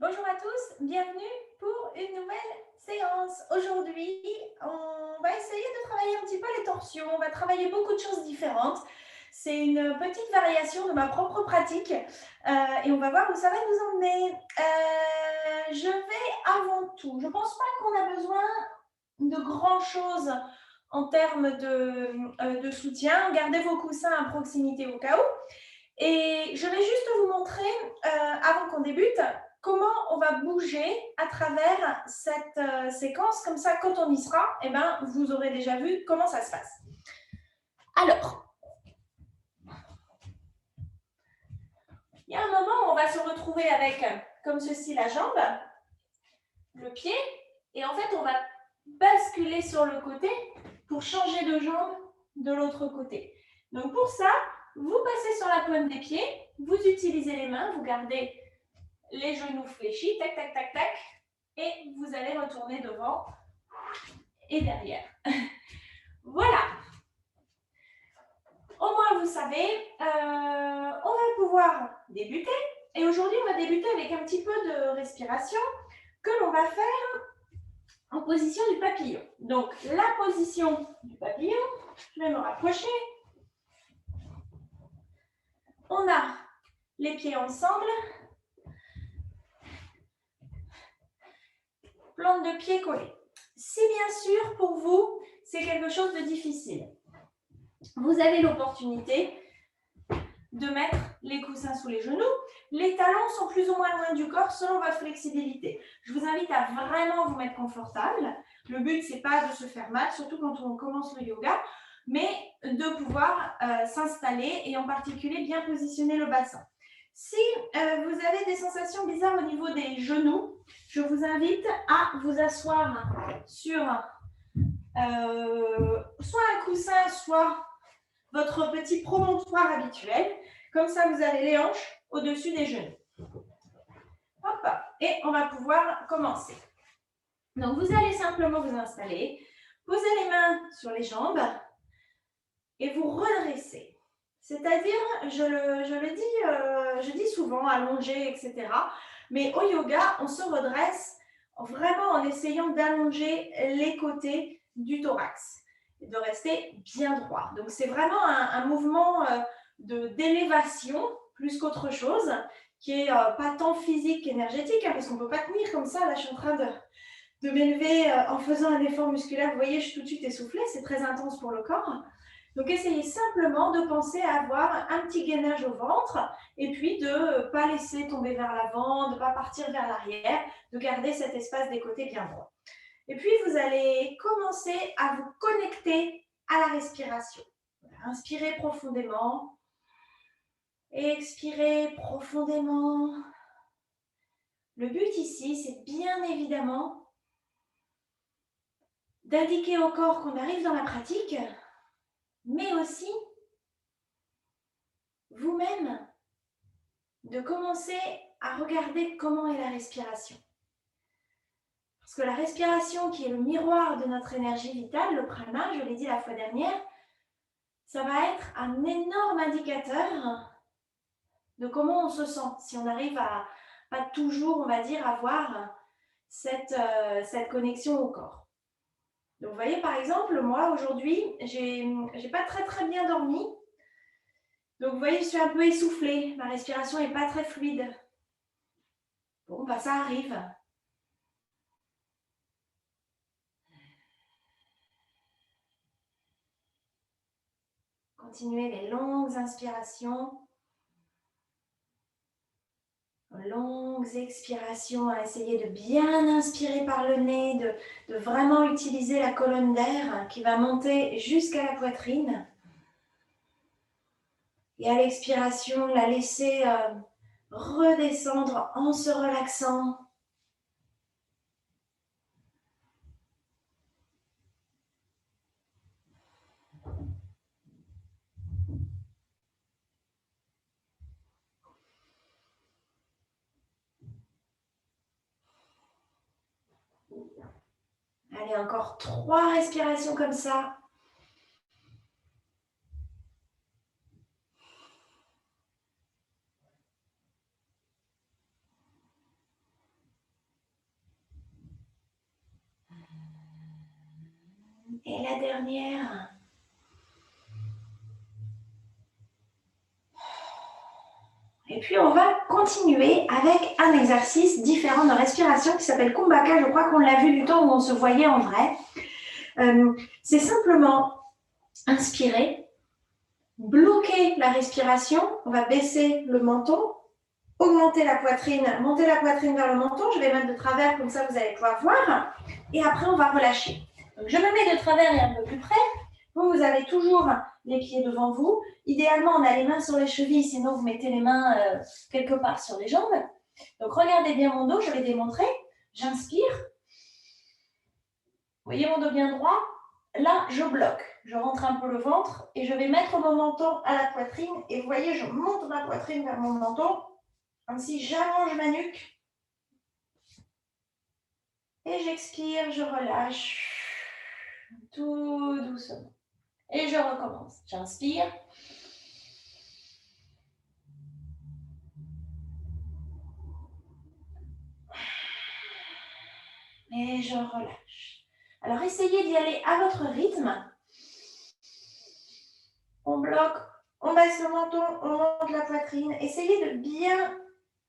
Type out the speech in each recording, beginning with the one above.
Bonjour à tous, bienvenue pour une nouvelle séance. Aujourd'hui, on va essayer de travailler un petit peu les torsions. On va travailler beaucoup de choses différentes. C'est une petite variation de ma propre pratique et on va voir où ça va nous emmener. Je vais avant tout, je ne pense pas qu'on a besoin de grand-chose en termes de soutien. Gardez vos coussins à proximité au cas où. Et je vais juste vous montrer, avant qu'on débute, comment on va bouger à travers cette séquence. Comme ça, quand on y sera, eh ben, vous aurez déjà vu comment ça se passe. Alors, il y a un moment où on va se retrouver avec, comme ceci, la jambe, le pied, et en fait, on va basculer sur le côté pour changer de jambe de l'autre côté. Donc pour ça, vous passez sur la pointe des pieds, vous utilisez les mains, vous gardez les genoux fléchis, tac, tac, tac, tac, et vous allez retourner devant et derrière. Voilà. Au moins, vous savez, on va pouvoir débuter. Et aujourd'hui, on va débuter avec un petit peu de respiration que l'on va faire en position du papillon. Donc, la position du papillon, je vais me rapprocher. On a les pieds ensemble. Plante de pied collée. Si bien sûr, pour vous, c'est quelque chose de difficile, vous avez l'opportunité de mettre les coussins sous les genoux. Les talons sont plus ou moins loin du corps selon votre flexibilité. Je vous invite à vraiment vous mettre confortable. Le but, c'est pas de se faire mal, surtout quand on commence le yoga, mais de pouvoir s'installer et en particulier bien positionner le bassin. Si vous avez des sensations bizarres au niveau des genoux, je vous invite à vous asseoir sur soit un coussin, soit votre petit promontoire habituel. Comme ça, vous avez les hanches au-dessus des genoux. Hop, et on va pouvoir commencer. Donc, vous allez simplement vous installer, poser les mains sur les jambes et vous redresser. C'est-à-dire, je dis souvent allongé, etc. Mais au yoga, on se redresse vraiment en essayant d'allonger les côtés du thorax et de rester bien droit. Donc, c'est vraiment un mouvement d'élévation plus qu'autre chose, qui n'est pas tant physique qu'énergétique, parce qu'on ne peut pas tenir comme ça. Là, je suis en train de m'élever en faisant un effort musculaire. Vous voyez, je suis tout de suite essoufflée, c'est très intense pour le corps. Donc, essayez simplement de penser à avoir un petit gainage au ventre et puis de ne pas laisser tomber vers l'avant, de ne pas partir vers l'arrière, de garder cet espace des côtés bien droit. Et puis, vous allez commencer à vous connecter à la respiration. Inspirez profondément. Expirez profondément. Le but ici, c'est bien évidemment d'indiquer au corps qu'on arrive dans la pratique, mais aussi vous-même de commencer à regarder comment est la respiration. Parce que la respiration, qui est le miroir de notre énergie vitale, le prana, je l'ai dit la fois dernière, ça va être un énorme indicateur de comment on se sent. Si on arrive à pas toujours, on va dire, avoir cette connexion au corps. Donc, vous voyez, par exemple, moi, aujourd'hui, j'ai pas très bien dormi. Donc, vous voyez, je suis un peu essoufflée. Ma respiration n'est pas très fluide. Bon, bah, ça arrive. Continuez les longues inspirations. Longues expirations, à essayer de bien inspirer par le nez, de vraiment utiliser la colonne d'air qui va monter jusqu'à la poitrine. Et à l'expiration, la laisser redescendre en se relaxant. Allez, encore 3 respirations comme ça. Et la dernière. Et puis, on va continuer avec un exercice différent de respiration qui s'appelle Kumbhaka. Je crois qu'on l'a vu du temps où on se voyait en vrai. C'est simplement inspirer, bloquer la respiration. On va baisser le menton, augmenter la poitrine, monter la poitrine vers le menton. Je vais mettre de travers, comme ça vous allez pouvoir voir. Et après, on va relâcher. Donc, je me mets de travers et un peu plus près. Vous avez toujours les pieds devant vous. Idéalement, on a les mains sur les chevilles, sinon vous mettez les mains quelque part sur les jambes. Donc, regardez bien mon dos, je vais démontrer. J'inspire. Vous voyez mon dos bien droit? Là, je bloque. Je rentre un peu le ventre et je vais mettre mon menton à la poitrine. Et vous voyez, je monte ma poitrine vers mon menton, comme si j'allonge ma nuque. Et j'expire, je relâche. Tout doucement. Et je recommence. J'inspire. Et je relâche. Alors, essayez d'y aller à votre rythme. On bloque, on baisse le menton, on monte la poitrine. Essayez de bien,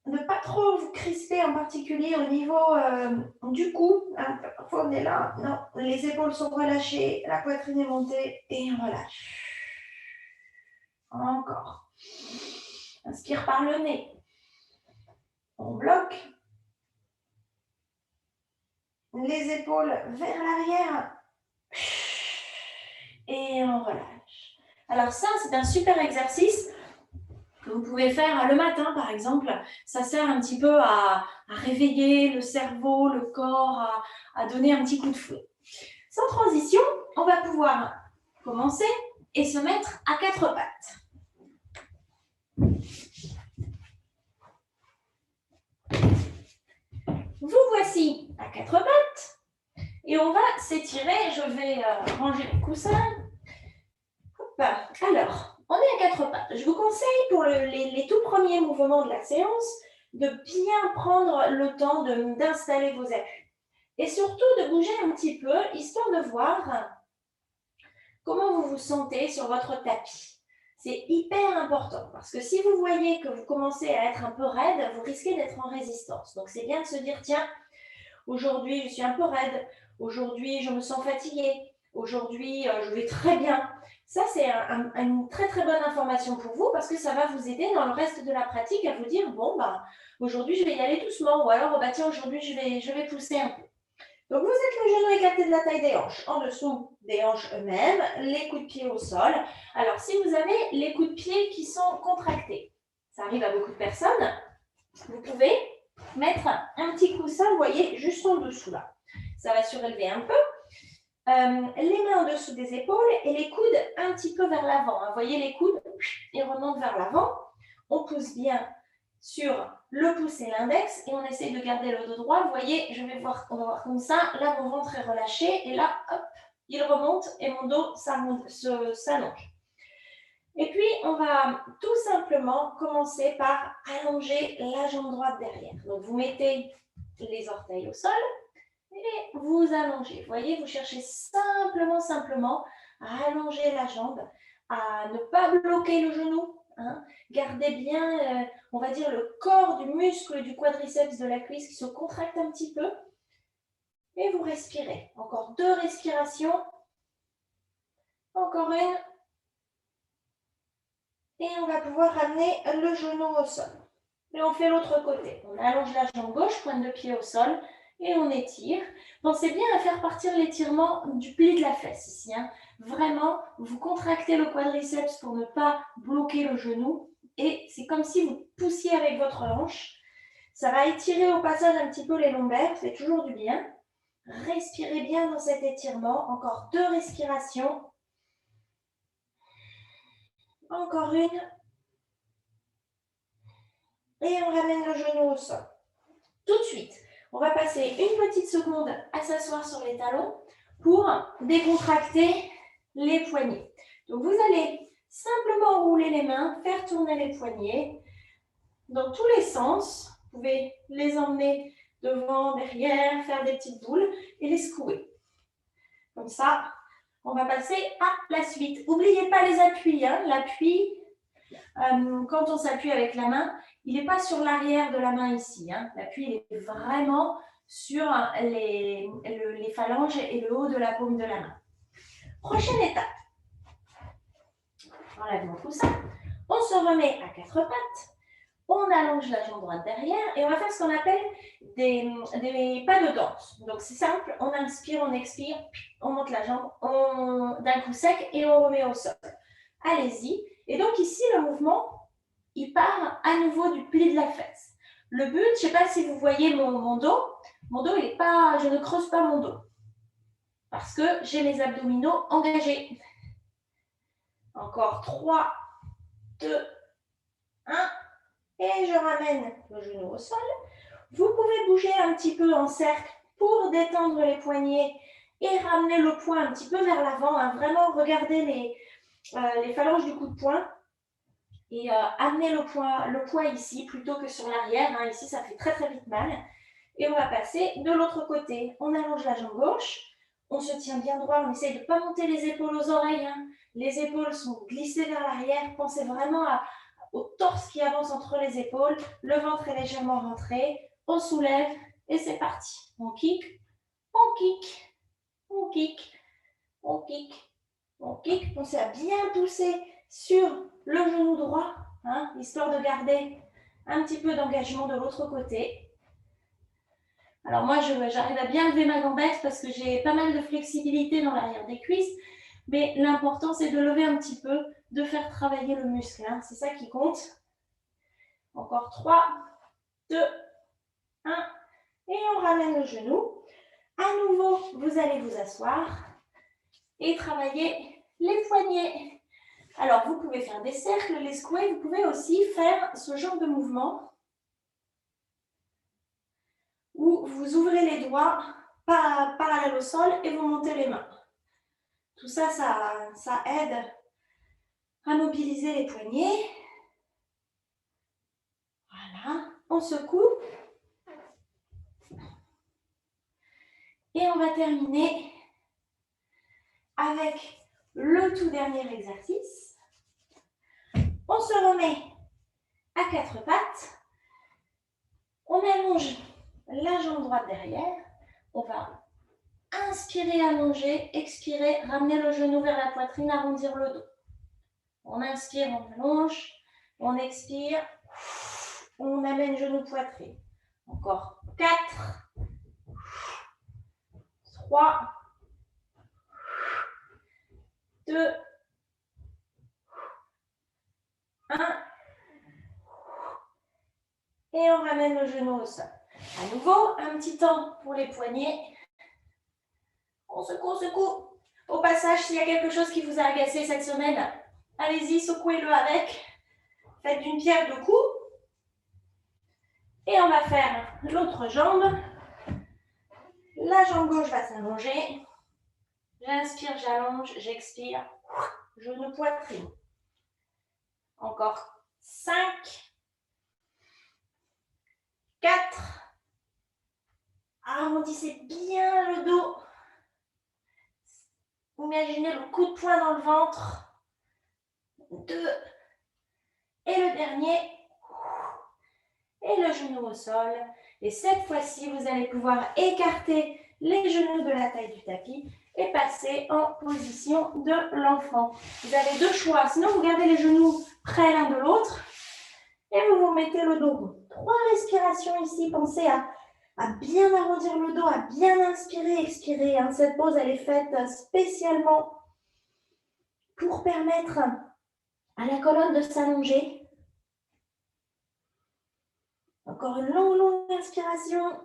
ne pas trop vous crisper, en particulier au niveau du cou. Parfois, on est là. Non, les épaules sont relâchées, la poitrine est montée et on relâche. Encore. Inspire par le nez. On bloque. Les épaules vers l'arrière. Et on relâche. Alors ça, c'est un super exercice que vous pouvez faire le matin, par exemple. Ça sert un petit peu à réveiller le cerveau, le corps, à donner un petit coup de fouet. Sans transition, on va pouvoir commencer et se mettre à quatre pattes. Vous voici à quatre pattes et on va s'étirer. Je vais ranger les coussins. Hop. Alors, on est à quatre pattes. Je vous conseille pour les tout premiers mouvements de la séance de bien prendre le temps d'installer vos appuis. Et surtout de bouger un petit peu, histoire de voir comment vous vous sentez sur votre tapis. C'est hyper important parce que si vous voyez que vous commencez à être un peu raide, vous risquez d'être en résistance. Donc, c'est bien de se dire, tiens, aujourd'hui, je suis un peu raide. Aujourd'hui, je me sens fatiguée. Aujourd'hui, je vais très bien. Ça, c'est une très, très bonne information pour vous parce que ça va vous aider dans le reste de la pratique à vous dire, bon, bah, aujourd'hui, je vais y aller doucement. Ou alors, bah, tiens, aujourd'hui, je vais pousser un peu. Donc, vous êtes le genou écarté de la taille des hanches, en dessous des hanches eux-mêmes, les coudes de pied au sol. Alors, si vous avez les coudes de pied qui sont contractés, ça arrive à beaucoup de personnes, vous pouvez mettre un petit coussin, vous voyez, juste en dessous là. Ça va surélever un peu. Les mains en dessous des épaules et les coudes un petit peu vers l'avant. Vous voyez, les coudes, ils remontent vers l'avant. On pousse bien sur le pouce et l'index et on essaye de garder le dos droit. Vous voyez, on va voir comme ça. Là, mon ventre est relâché et là, hop, il remonte et mon dos s'allonge. Et puis, on va tout simplement commencer par allonger la jambe droite derrière. Donc, vous mettez les orteils au sol et vous allongez. Vous voyez, vous cherchez simplement à allonger la jambe, à ne pas bloquer le genou. Gardez bien, on va dire, le corps du muscle du quadriceps de la cuisse qui se contracte un petit peu. Et vous respirez. Encore 2 respirations. Encore une. Et on va pouvoir ramener le genou au sol. Et on fait l'autre côté. On allonge la jambe gauche, pointe de pied au sol, et on étire. Pensez bien à faire partir l'étirement du pli de la fesse ici. Vraiment, vous contractez le quadriceps pour ne pas bloquer le genou. Et c'est comme si vous poussiez avec votre hanche. Ça va étirer au passage un petit peu les lombaires, c'est toujours du bien. Respirez bien dans cet étirement. Encore 2 respirations. Encore une. Et on ramène le genou au sol. Tout de suite, on va passer une petite seconde à s'asseoir sur les talons pour décontracter les poignets. Donc, vous allez simplement rouler les mains, faire tourner les poignets dans tous les sens. Vous pouvez les emmener devant, derrière, faire des petites boules et les secouer. Comme ça, On va passer à la suite. N'oubliez pas les appuis. Hein. L'appui, quand on s'appuie avec la main, il n'est pas sur l'arrière de la main ici. Hein. L'appui est vraiment sur les phalanges et le haut de la paume de la main. Prochaine étape. Enlève tout ça. On se remet à quatre pattes. On allonge la jambe droite derrière et on va faire ce qu'on appelle des pas de danse. Donc c'est simple, on inspire, on expire, on monte la jambe d'un coup sec et on remet au sol. Allez-y. Et donc ici, le mouvement, il part à nouveau du pli de la fesse. Le but, je ne sais pas si vous voyez mon dos. Mon dos, je ne creuse pas mon dos parce que j'ai mes abdominaux engagés. Encore 3, 2, 1. Et je ramène le genou au sol. Vous pouvez bouger un petit peu en cercle pour détendre les poignets et ramener le poing un petit peu vers l'avant. Hein. Vraiment, regardez les phalanges du coup de poing et amener le poing ici plutôt que sur l'arrière. Hein. Ici, ça fait très très vite mal. Et on va passer de l'autre côté. On allonge la jambe gauche. On se tient bien droit. On essaye de ne pas monter les épaules aux oreilles. Hein. Les épaules sont glissées vers l'arrière. Pensez vraiment au torse qui avance entre les épaules. Le ventre est légèrement rentré. On soulève et c'est parti. On kick, on kick, on kick, on kick, on kick. Pensez à bien pousser sur le genou droit, hein, histoire de garder un petit peu d'engagement de l'autre côté. Alors moi, j'arrive à bien lever ma gambette parce que j'ai pas mal de flexibilité dans l'arrière des cuisses. Mais l'important, c'est de lever un petit peu, de faire travailler le muscle. Hein. C'est ça qui compte. Encore 3, 2, 1. Et on ramène le genou. À nouveau, vous allez vous asseoir et travailler les poignets. Alors, vous pouvez faire des cercles, les secouer. Vous pouvez aussi faire ce genre de mouvement où vous ouvrez les doigts parallèles au sol et vous montez les mains. Tout ça, ça aide à mobiliser les poignets. Voilà, on secoue. Et on va terminer avec le tout dernier exercice. On se remet à quatre pattes. On allonge la jambe droite derrière. On va inspirer, allonger, expirer, ramener le genou vers la poitrine, arrondir le dos. On inspire, on allonge, on expire, on amène genou poitrine. Encore 4, 3, 2, 1. Et on ramène le genou au sol. À nouveau, un petit temps pour les poignets. On secoue, on secoue. Au passage, s'il y a quelque chose qui vous a agacé cette semaine, allez-y, secouez-le avec. Faites d'une pierre deux coups. Et on va faire l'autre jambe. La jambe gauche va s'allonger. J'inspire, j'allonge, j'expire. Genou poitrine. Encore 5, 4. Arrondissez bien le dos. Imaginez le coup de poing dans le ventre. 2. Et le dernier. Et le genou au sol. Et cette fois-ci, vous allez pouvoir écarter les genoux de la taille du tapis et passer en position de l'enfant. Vous avez deux choix. Sinon, vous gardez les genoux près l'un de l'autre et vous vous mettez le dos rond. 3 respirations ici. Pensez à bien arrondir le dos, à bien inspirer, expirer. Hein. Cette pause, elle est faite spécialement pour permettre à la colonne de s'allonger. Encore une longue inspiration.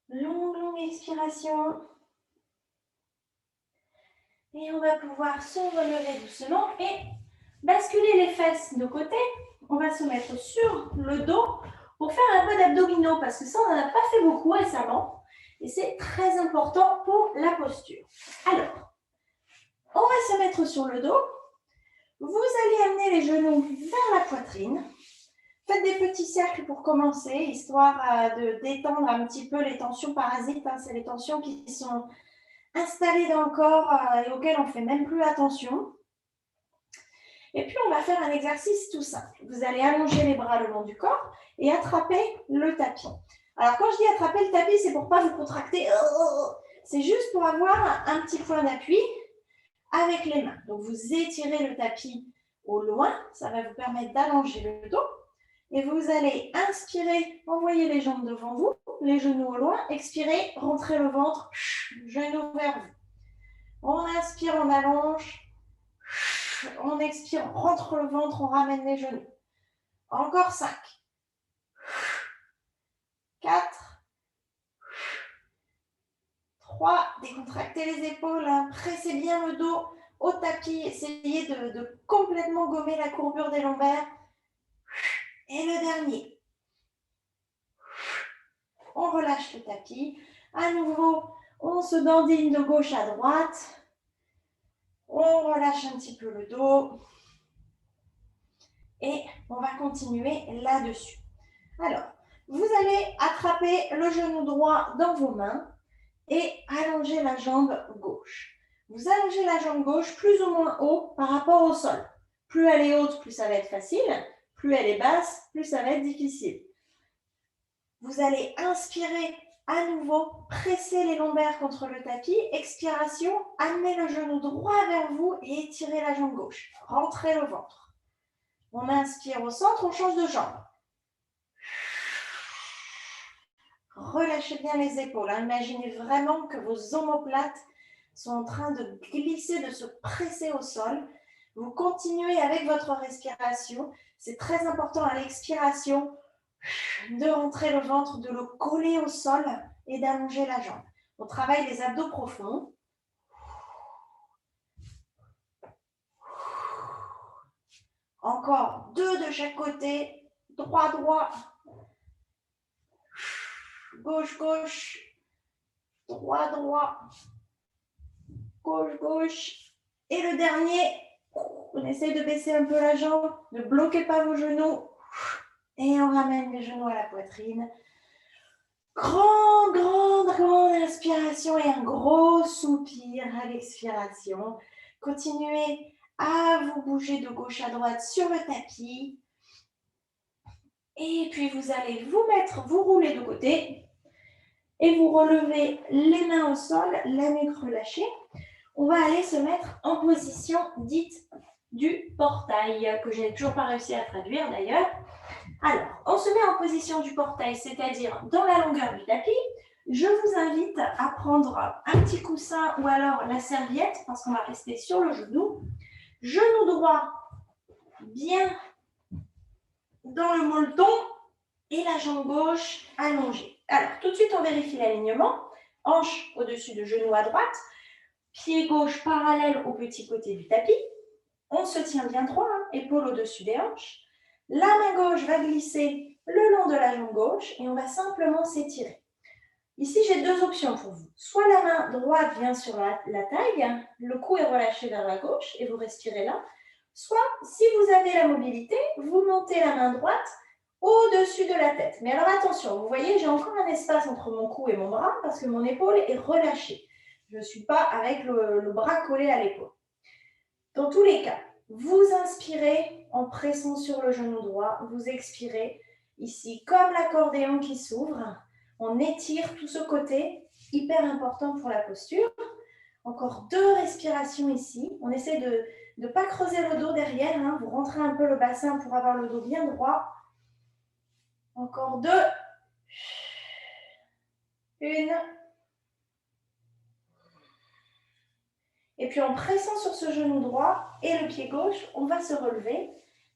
Longue expiration. Et on va pouvoir se relever doucement et basculer les fesses de côté. On va se mettre sur le dos pour faire un peu d'abdominaux parce que ça, on n'en a pas fait beaucoup récemment. Et c'est très important pour la posture. Alors, on va se mettre sur le dos. Vous allez amener les genoux vers la poitrine. Faites des petits cercles pour commencer, histoire de détendre un petit peu les tensions parasites. Hein, c'est les tensions qui sont installées dans le corps et auxquelles on ne fait même plus attention. Et puis, on va faire un exercice tout simple. Vous allez allonger les bras le long du corps et attraper le tapis. Alors, quand je dis attraper le tapis, c'est pour ne pas vous contracter. C'est juste pour avoir un petit point d'appui avec les mains. Donc, vous étirez le tapis au loin. Ça va vous permettre d'allonger le dos. Et vous allez inspirer, envoyer les jambes devant vous, les genoux au loin. Expirez, rentrez le ventre, genoux vers vous. On inspire, on allonge. On expire, on rentre le ventre, on ramène les genoux. Encore 5. 4. 3. Décontractez les épaules, pressez bien le dos au tapis. Essayez de complètement gommer la courbure des lombaires. Et le dernier. On relâche le tapis. À nouveau, on se dandine de gauche à droite. On relâche un petit peu le dos. Et on va continuer là-dessus. Alors, vous allez attraper le genou droit dans vos mains et allonger la jambe gauche. Vous allongez la jambe gauche plus ou moins haut par rapport au sol. Plus elle est haute, plus ça va être facile. Plus elle est basse, plus ça va être difficile. Vous allez inspirer à nouveau, presser les lombaires contre le tapis. Expiration, amenez le genou droit vers vous et étirez la jambe gauche. Rentrez le ventre. On inspire au centre, on change de jambe. Relâchez bien les épaules. Imaginez vraiment que vos omoplates sont en train de glisser, de se presser au sol. Vous continuez avec votre respiration. C'est très important à l'expiration de rentrer le ventre, de le coller au sol et d'allonger la jambe. On travaille les abdos profonds. Encore 2 de chaque côté. Droit, droit. Gauche, gauche. Droit, droit. Gauche, gauche. Et le dernier, on essaye de baisser un peu la jambe. Ne bloquez pas vos genoux. Et on ramène les genoux à la poitrine. Grande inspiration et un gros soupir à l'expiration. Continuez à vous bouger de gauche à droite sur le tapis. Et puis vous allez vous rouler de côté et vous relevez les mains au sol, la nuque relâchée. On va aller se mettre en position dite du portail, que je n'ai toujours pas réussi à traduire d'ailleurs. Alors, on se met en position du portail, c'est-à-dire dans la longueur du tapis. Je vous invite à prendre un petit coussin ou alors la serviette, parce qu'on va rester sur le genou. Genou droit bien dans le molleton et la jambe gauche allongée. Alors, tout de suite, on vérifie l'alignement. Hanche au-dessus de genou à droite. Pied gauche parallèle au petit côté du tapis. On se tient bien droit, épaule au-dessus des hanches. La main gauche va glisser le long de la jambe gauche et on va simplement s'étirer. Ici, j'ai 2 options pour vous. Soit la main droite vient sur la taille, le cou est relâché vers la gauche et vous respirez là. Soit, si vous avez la mobilité, vous montez la main droite au-dessus de la tête. Mais alors attention, vous voyez, j'ai encore un espace entre mon cou et mon bras parce que mon épaule est relâchée. Je ne suis pas avec le bras collé à l'épaule. Dans tous les cas, vous inspirez en pressant sur le genou droit, vous expirez ici comme l'accordéon qui s'ouvre. On étire tout ce côté, hyper important pour la posture. Encore 2 respirations ici. On essaie de ne pas creuser le dos derrière. Vous rentrez un peu le bassin pour avoir le dos bien droit. Encore 2. 1. Et puis en pressant sur ce genou droit et le pied gauche, on va se relever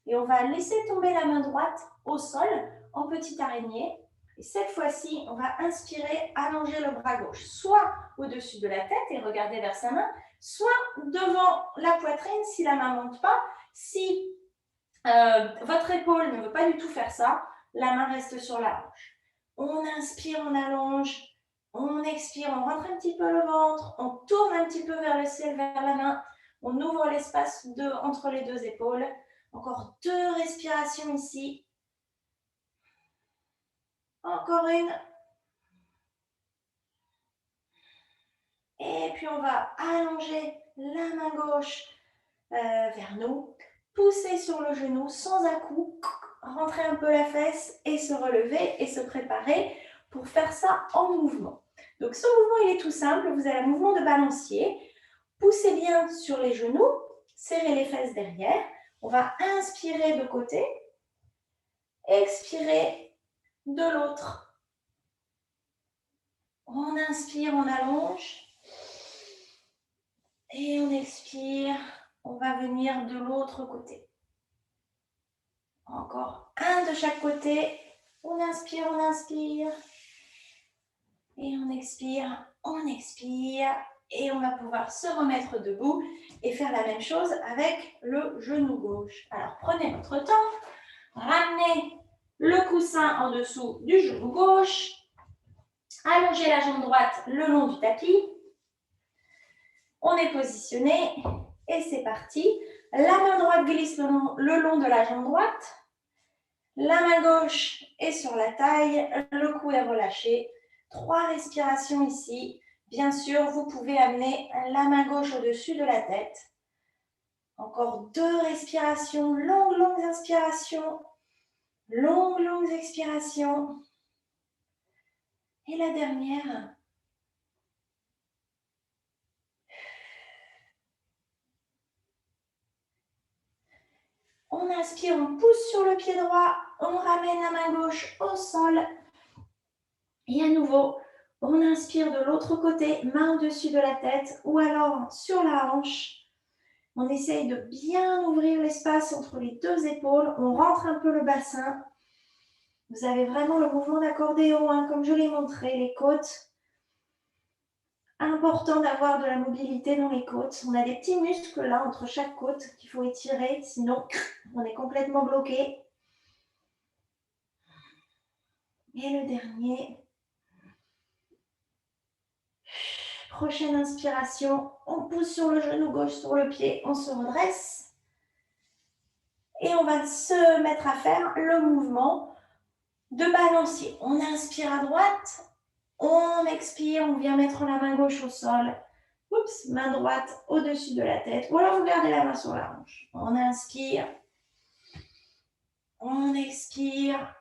et on va laisser tomber la main droite au sol en petite araignée. Et cette fois-ci, on va inspirer, allonger le bras gauche, soit au-dessus de la tête et regarder vers sa main, soit devant la poitrine si la main ne monte pas. Si votre épaule ne veut pas du tout faire ça, la main reste sur la hanche. On inspire, on allonge. On expire, on rentre un petit peu le ventre, on tourne un petit peu vers le ciel, vers la main. On ouvre l'espace entre les 2 épaules. Encore 2 respirations ici. Encore 1. Et puis, on va allonger la main gauche vers nous. Pousser sur le genou sans à-coups. Rentrer un peu la fesse et se relever et se préparer pour faire ça en mouvement. Donc, ce mouvement, il est tout simple. Vous avez un mouvement de balancier. Poussez bien sur les genoux. Serrez les fesses derrière. On va inspirer de côté. Expirer de l'autre. On inspire, on allonge. Et on expire. On va venir de l'autre côté. Encore un de chaque côté. On inspire, on inspire. Et on expire, on expire. Et on va pouvoir se remettre debout et faire la même chose avec le genou gauche. Alors, prenez votre temps. Ramenez le coussin en dessous du genou gauche. Allongez la jambe droite le long du tapis. On est positionné et c'est parti. La main droite glisse le long de la jambe droite. La main gauche est sur la taille, le cou est relâché. 3 respirations ici. Bien sûr, vous pouvez amener la main gauche au-dessus de la tête. Encore 2 respirations, longues inspirations, longues expirations. Et la dernière. On inspire, on pousse sur le pied droit, on ramène la main gauche au sol. Et à nouveau, on inspire de l'autre côté, main au-dessus de la tête ou alors sur la hanche. On essaye de bien ouvrir l'espace entre les 2 épaules. On rentre un peu le bassin. Vous avez vraiment le mouvement d'accordéon, hein, comme je l'ai montré, les côtes. Important d'avoir de la mobilité dans les côtes. On a des petits muscles là entre chaque côte qu'il faut étirer, sinon on est complètement bloqué. Et le dernier. Prochaine inspiration, on pousse sur le genou gauche, sur le pied, on se redresse. Et on va se mettre à faire le mouvement de balancier. On inspire à droite, on expire, on vient mettre la main gauche au sol. Oups, main droite au-dessus de la tête. Ou alors vous gardez la main sur la hanche. On inspire, on expire,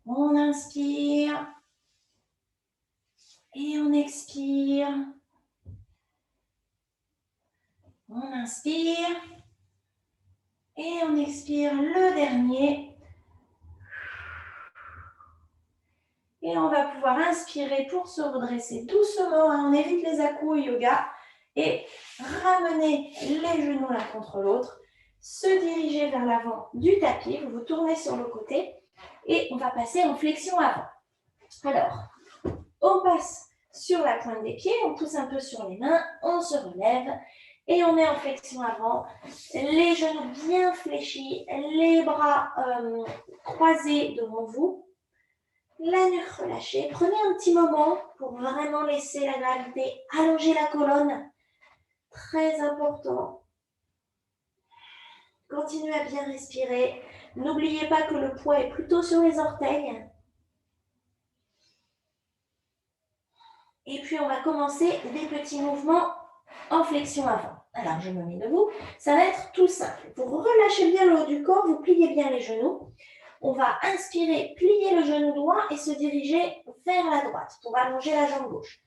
on inspire et on expire. On inspire et on expire le dernier. Et on va pouvoir inspirer pour se redresser doucement. On évite les à-coups au yoga. Et ramener les genoux l'un contre l'autre. Se diriger vers l'avant du tapis. Vous vous tournez sur le côté. Et on va passer en flexion avant. Alors, on passe sur la pointe des pieds. On pousse un peu sur les mains. On se relève. Et on est en flexion avant. Les genoux bien fléchis. Les bras croisés devant vous. La nuque relâchée. Prenez un petit moment pour vraiment laisser la gravité allonger la colonne. Très important. Continuez à bien respirer. N'oubliez pas que le poids est plutôt sur les orteils. Et puis, on va commencer des petits mouvements en flexion avant. Alors, je me mets debout. Ça va être tout simple. Vous relâchez bien le haut du corps, vous pliez bien les genoux. On va inspirer, plier le genou droit et se diriger vers la droite pour allonger la jambe gauche.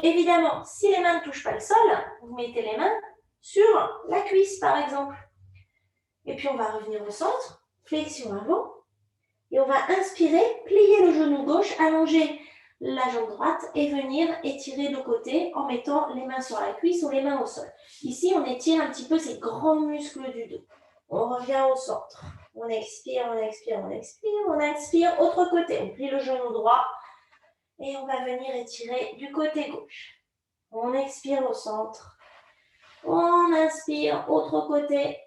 Évidemment, si les mains ne touchent pas le sol, vous mettez les mains sur la cuisse, par exemple. Et puis, on va revenir au centre, flexion avant. Et on va inspirer, plier le genou gauche, allonger la jambe droite et venir étirer de côté en mettant les mains sur la cuisse ou les mains au sol. Ici, on étire un petit peu ces grands muscles du dos. On revient au centre. On expire, on expire, on expire, on inspire. Autre côté, on plie le genou droit et on va venir étirer du côté gauche. On expire au centre. On inspire, autre côté.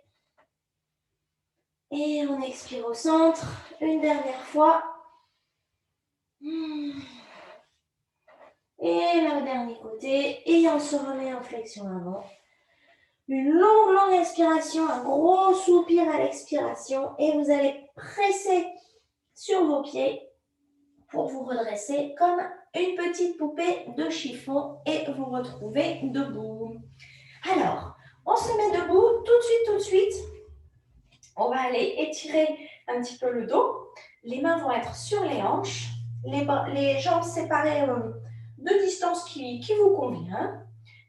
Et on expire au centre. Une dernière fois. Et le dernier côté. Et on se remet en flexion avant. Une longue inspiration, un gros soupir à l'expiration. Et vous allez presser sur vos pieds. pour vous redresser comme une petite poupée de chiffon et vous retrouver debout. Alors, on se met debout tout de suite. On va aller étirer un petit peu le dos. Les mains vont être sur les hanches, les jambes séparées de distance qui vous convient.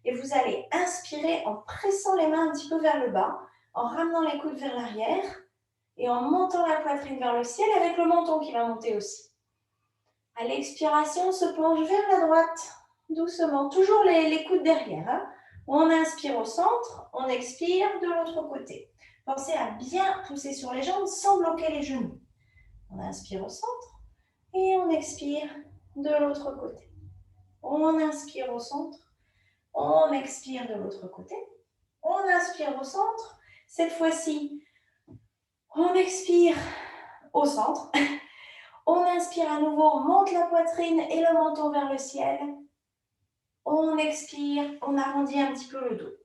Et vous allez inspirer en pressant les mains un petit peu vers le bas, en ramenant les coudes vers l'arrière et en montant la poitrine vers le ciel avec le menton qui va monter aussi. À l'expiration, on se penche vers la droite, doucement, toujours les coudes derrière. Hein. On inspire au centre, on expire de l'autre côté. Pensez à bien pousser sur les jambes sans bloquer les genoux. On inspire au centre et on expire de l'autre côté. On inspire au centre, on expire de l'autre côté. On inspire au centre. Cette fois-ci, on expire au centre. On inspire à nouveau, on monte la poitrine et le menton vers le ciel. On expire, on arrondit un petit peu le dos.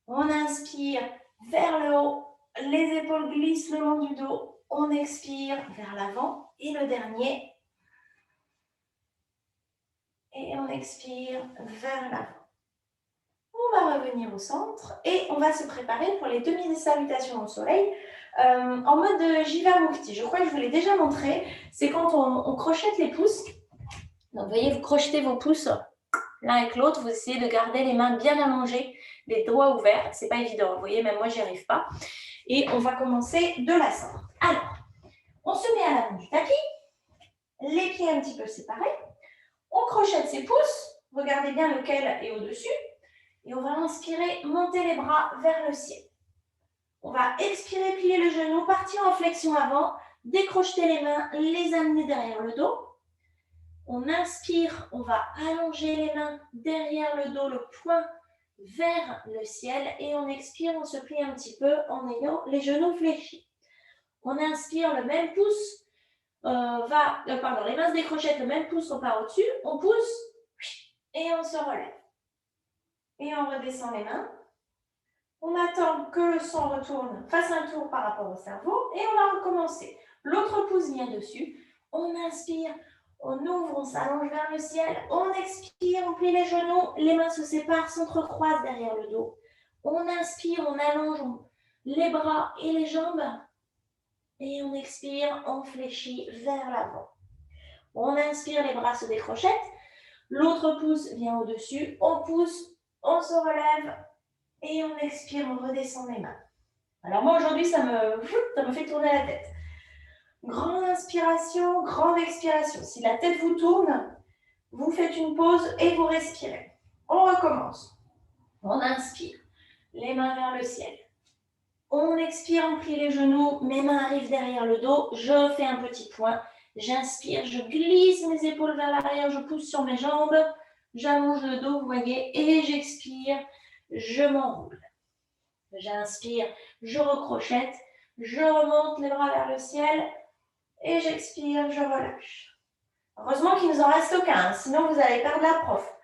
On inspire vers le haut, les épaules glissent le long du dos. On expire vers l'avant et le dernier. Et on expire vers l'avant. On va revenir au centre et on va se préparer pour les demi-salutations au soleil en mode Jiva-Mukti. Je crois que je vous l'ai déjà montré. C'est quand on crochette les pouces. Donc, vous voyez, vous crochetez vos pouces l'un avec l'autre. Vous essayez de garder les mains bien allongées, les doigts ouverts. Ce n'est pas évident. Vous voyez, même moi, je n'y arrive pas. Et on va commencer de la sorte. Alors, on se met à l'avant du tapis, les pieds un petit peu séparés. On crochette ses pouces. Regardez bien lequel est au-dessus. Et on va inspirer, monter les bras vers le ciel. On va expirer, plier le genou, partir en flexion avant, décrocher les mains, les amener derrière le dos. On inspire, on va allonger les mains derrière le dos, le poing vers le ciel. Et on expire, on se plie un petit peu en ayant les genoux fléchis. On inspire, le même pouce les mains se décrochent, le même pouce repart au-dessus. On pousse et on se relève. Et on redescend les mains. On attend que le sang retourne, fasse un tour par rapport au cerveau et on va recommencer. L'autre pouce vient dessus. On inspire, on ouvre, on s'allonge vers le ciel. On expire, on plie les genoux, les mains se séparent, s'entrecroisent derrière le dos. On inspire, on allonge les bras et les jambes. Et on expire, on fléchit vers l'avant. On inspire, les bras se décrochettent. L'autre pouce vient au-dessus. On pousse, on se relève. Et on expire, on redescend les mains. Alors moi aujourd'hui, ça me fait tourner la tête. Grande inspiration, grande expiration. Si la tête vous tourne, vous faites une pause et vous respirez. On recommence. On inspire, les mains vers le ciel. On expire, on plie les genoux, mes mains arrivent derrière le dos. Je fais un petit point. J'inspire, je glisse mes épaules vers l'arrière, je pousse sur mes jambes. J'allonge le dos, vous voyez, et j'expire. Je m'enroule. J'inspire, je recrochette, je remonte les bras vers le ciel et j'expire, je relâche. Heureusement qu'il ne nous en reste aucun, hein, sinon vous allez perdre la prof.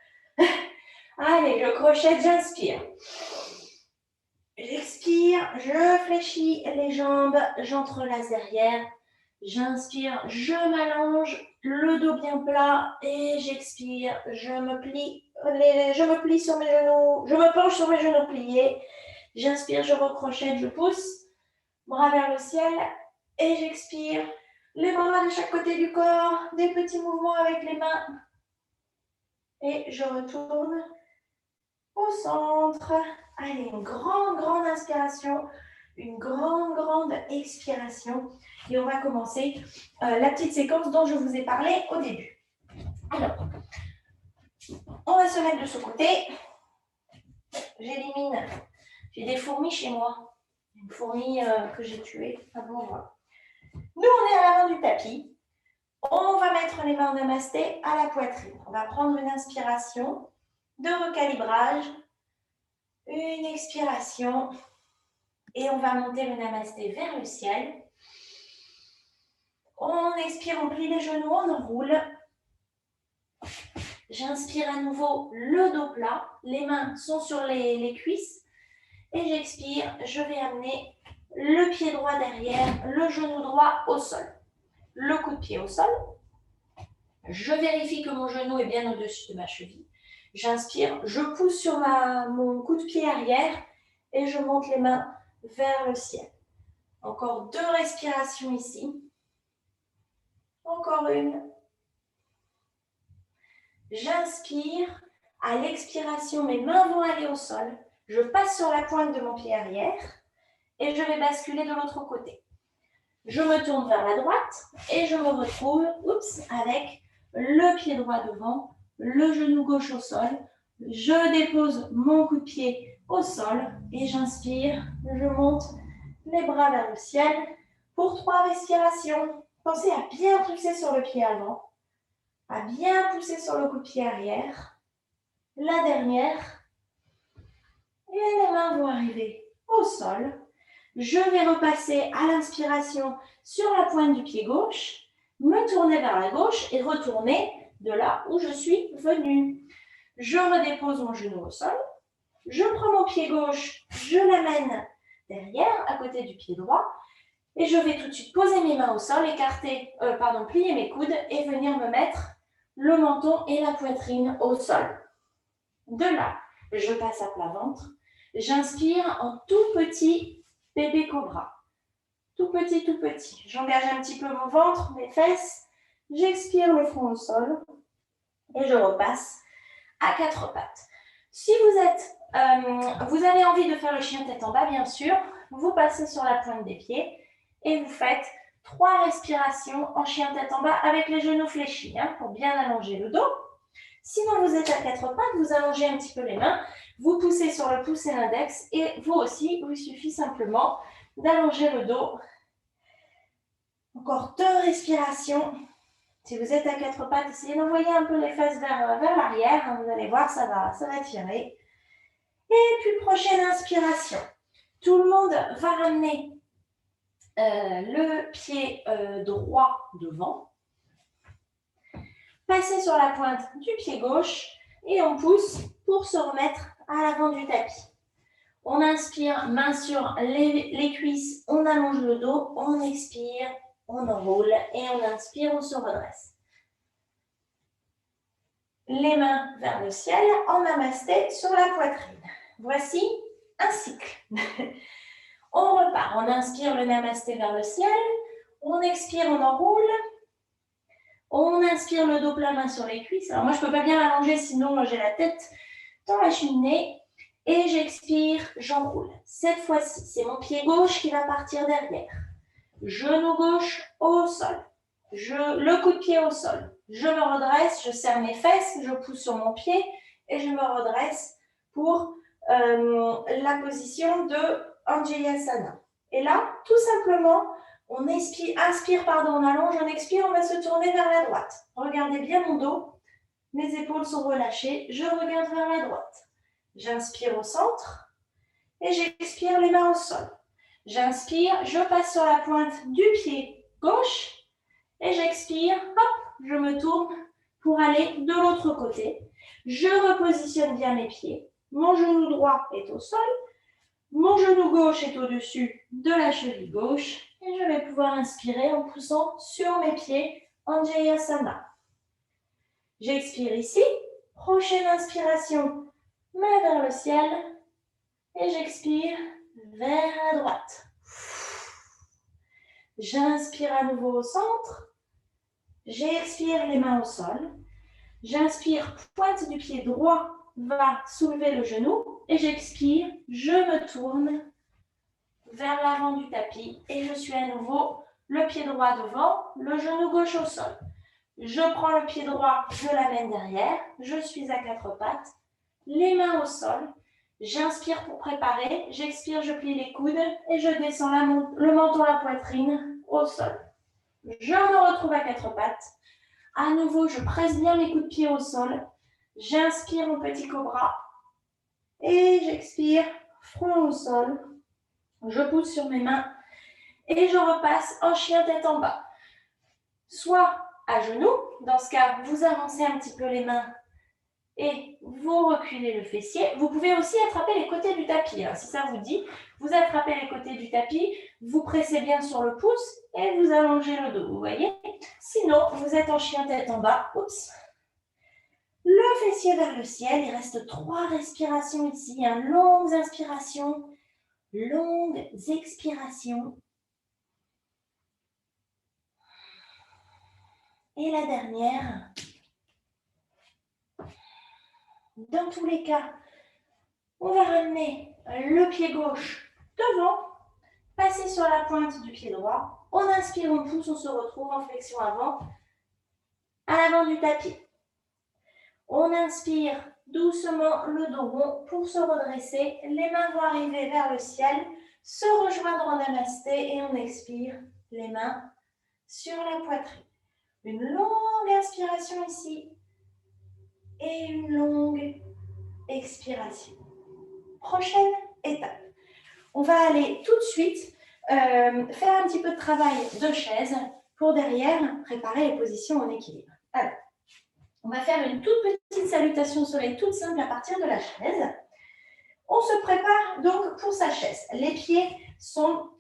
Allez, je crochette, j'inspire. J'expire, je fléchis les jambes, j'entrelace derrière. J'inspire, je m'allonge, le dos bien plat et j'expire, je me plie sur mes genoux, je me penche sur mes genoux pliés. J'inspire, je recrochette, je pousse, bras vers le ciel et j'expire. Les bras de chaque côté du corps, des petits mouvements avec les mains. Et je retourne au centre. Allez, une grande inspiration, une grande expiration. Et on va commencer la petite séquence dont je vous ai parlé au début. Alors, on va se mettre de ce côté. J'élimine. J'ai des fourmis chez moi. Une fourmi que j'ai tuée. Ah bon, voilà. Nous, on est à l'avant du tapis. On va mettre les mains en namasté à la poitrine. On va prendre une inspiration de recalibrage. Une expiration. Et on va monter le namasté vers le ciel. On expire, on plie les genoux, on enroule. J'inspire à nouveau le dos plat. Les mains sont sur les cuisses. Et j'expire, je vais amener le pied droit derrière, le genou droit au sol. Le coup de pied au sol. Je vérifie que mon genou est bien au-dessus de ma cheville. J'inspire, je pousse sur mon coup de pied arrière et je monte les mains vers le ciel. Encore 2 respirations ici. Encore une. J'inspire. À l'expiration, mes mains vont aller au sol. Je passe sur la pointe de mon pied arrière et je vais basculer de l'autre côté. Je me tourne vers la droite et je me retrouve avec le pied droit devant, le genou gauche au sol. Je dépose mon coup de pied au sol et j'inspire. Je monte les bras vers le ciel pour 3 respirations. Pensez à bien pousser sur le pied avant, à bien pousser sur le coup de pied arrière. La dernière. Et les mains vont arriver au sol. Je vais repasser à l'inspiration sur la pointe du pied gauche, me tourner vers la gauche et retourner de là où je suis venue. Je redépose mon genou au sol. Je prends mon pied gauche, je l'amène derrière, à côté du pied droit. Et je vais tout de suite poser mes mains au sol, plier mes coudes et venir me mettre le menton et la poitrine au sol. De là, je passe à plat ventre. J'inspire en tout petit bébé cobra. Tout petit, tout petit. J'engage un petit peu mon ventre, mes fesses. J'expire le front au sol. Et je repasse à 4 pattes. Si vous avez envie de faire le chien tête en bas, bien sûr, vous passez sur la pointe des pieds et vous faites 3 respirations en chien tête en bas avec les genoux fléchis pour bien allonger le dos. Sinon, vous êtes à 4 pattes, vous allongez un petit peu les mains, vous poussez sur le pouce et l'index et vous aussi, il suffit simplement d'allonger le dos. Encore 2 respirations. Si vous êtes à 4 pattes, essayez d'envoyer un peu les fesses vers l'arrière. Vous allez voir, ça va tirer. Et puis, prochaine inspiration. Tout le monde va ramener le pied droit devant. Passer sur la pointe du pied gauche et on pousse pour se remettre à l'avant du tapis. On inspire, main sur les cuisses, on allonge le dos, on expire, on enroule et on inspire, on se redresse. Les mains vers le ciel, en namasté sur la poitrine. Voici un cycle. On repart, on inspire le namasté vers le ciel, on expire, on enroule. On inspire le dos plat, main sur les cuisses. Alors moi, je ne peux pas bien m'allonger, sinon j'ai la tête dans la cheminée. Et j'expire, j'enroule. Cette fois-ci, c'est mon pied gauche qui va partir derrière. Genou gauche au sol. Le coup de pied au sol. Je me redresse, je serre mes fesses, je pousse sur mon pied et je me redresse pour la position de Anjayasana. Et là, tout simplement, on inspire, on allonge, on expire, on va se tourner vers la droite. Regardez bien mon dos, mes épaules sont relâchées, je regarde vers la droite. J'inspire au centre et j'expire les mains au sol. J'inspire, je passe sur la pointe du pied gauche et j'expire, hop, je me tourne pour aller de l'autre côté. Je repositionne bien mes pieds. Mon genou droit est au sol, mon genou gauche est au-dessus de la cheville gauche et je vais pouvoir inspirer en poussant sur mes pieds Anjayasana. J'expire ici. Prochaine inspiration, main vers le ciel et j'expire vers la droite. J'inspire à nouveau au centre. J'expire les mains au sol. J'inspire, pointe du pied droit va soulever le genou et j'expire, je me tourne vers l'avant du tapis et je suis à nouveau le pied droit devant, le genou gauche au sol. Je prends le pied droit, je l'amène derrière, je suis à 4 pattes, les mains au sol. J'inspire pour préparer, j'expire, je plie les coudes et je descends le menton, la poitrine au sol. Je me retrouve à 4 pattes. À nouveau, je presse bien mes coups de pied au sol. J'inspire mon petit cobra et j'expire, front au sol. Je pousse sur mes mains et je repasse en chien tête en bas. Soit à genoux, dans ce cas, vous avancez un petit peu les mains et vous reculez le fessier. Vous pouvez aussi attraper les côtés du tapis, hein, si ça vous dit. Vous attrapez les côtés du tapis, vous pressez bien sur le pouce et vous allongez le dos, vous voyez? Sinon, vous êtes en chien tête en bas. Oups. Le fessier vers le ciel. Il reste 3 respirations ici. Hein. Longues inspirations, longues expirations. Et la dernière. Dans tous les cas, on va ramener le pied gauche devant, passer sur la pointe du pied droit. On inspire, on pousse, on se retrouve en flexion avant, à l'avant du tapis. On inspire doucement le dos rond pour se redresser. Les mains vont arriver vers le ciel, se rejoindre en namasté et on expire les mains sur la poitrine. Une longue inspiration ici et une longue expiration. Prochaine étape. On va aller tout de suite faire un petit peu de travail de chaise pour derrière préparer les positions en équilibre. Alors, on va faire une toute petite salutation au soleil, toute simple à partir de la chaise. On se prépare donc pour sa chaise. Les pieds sont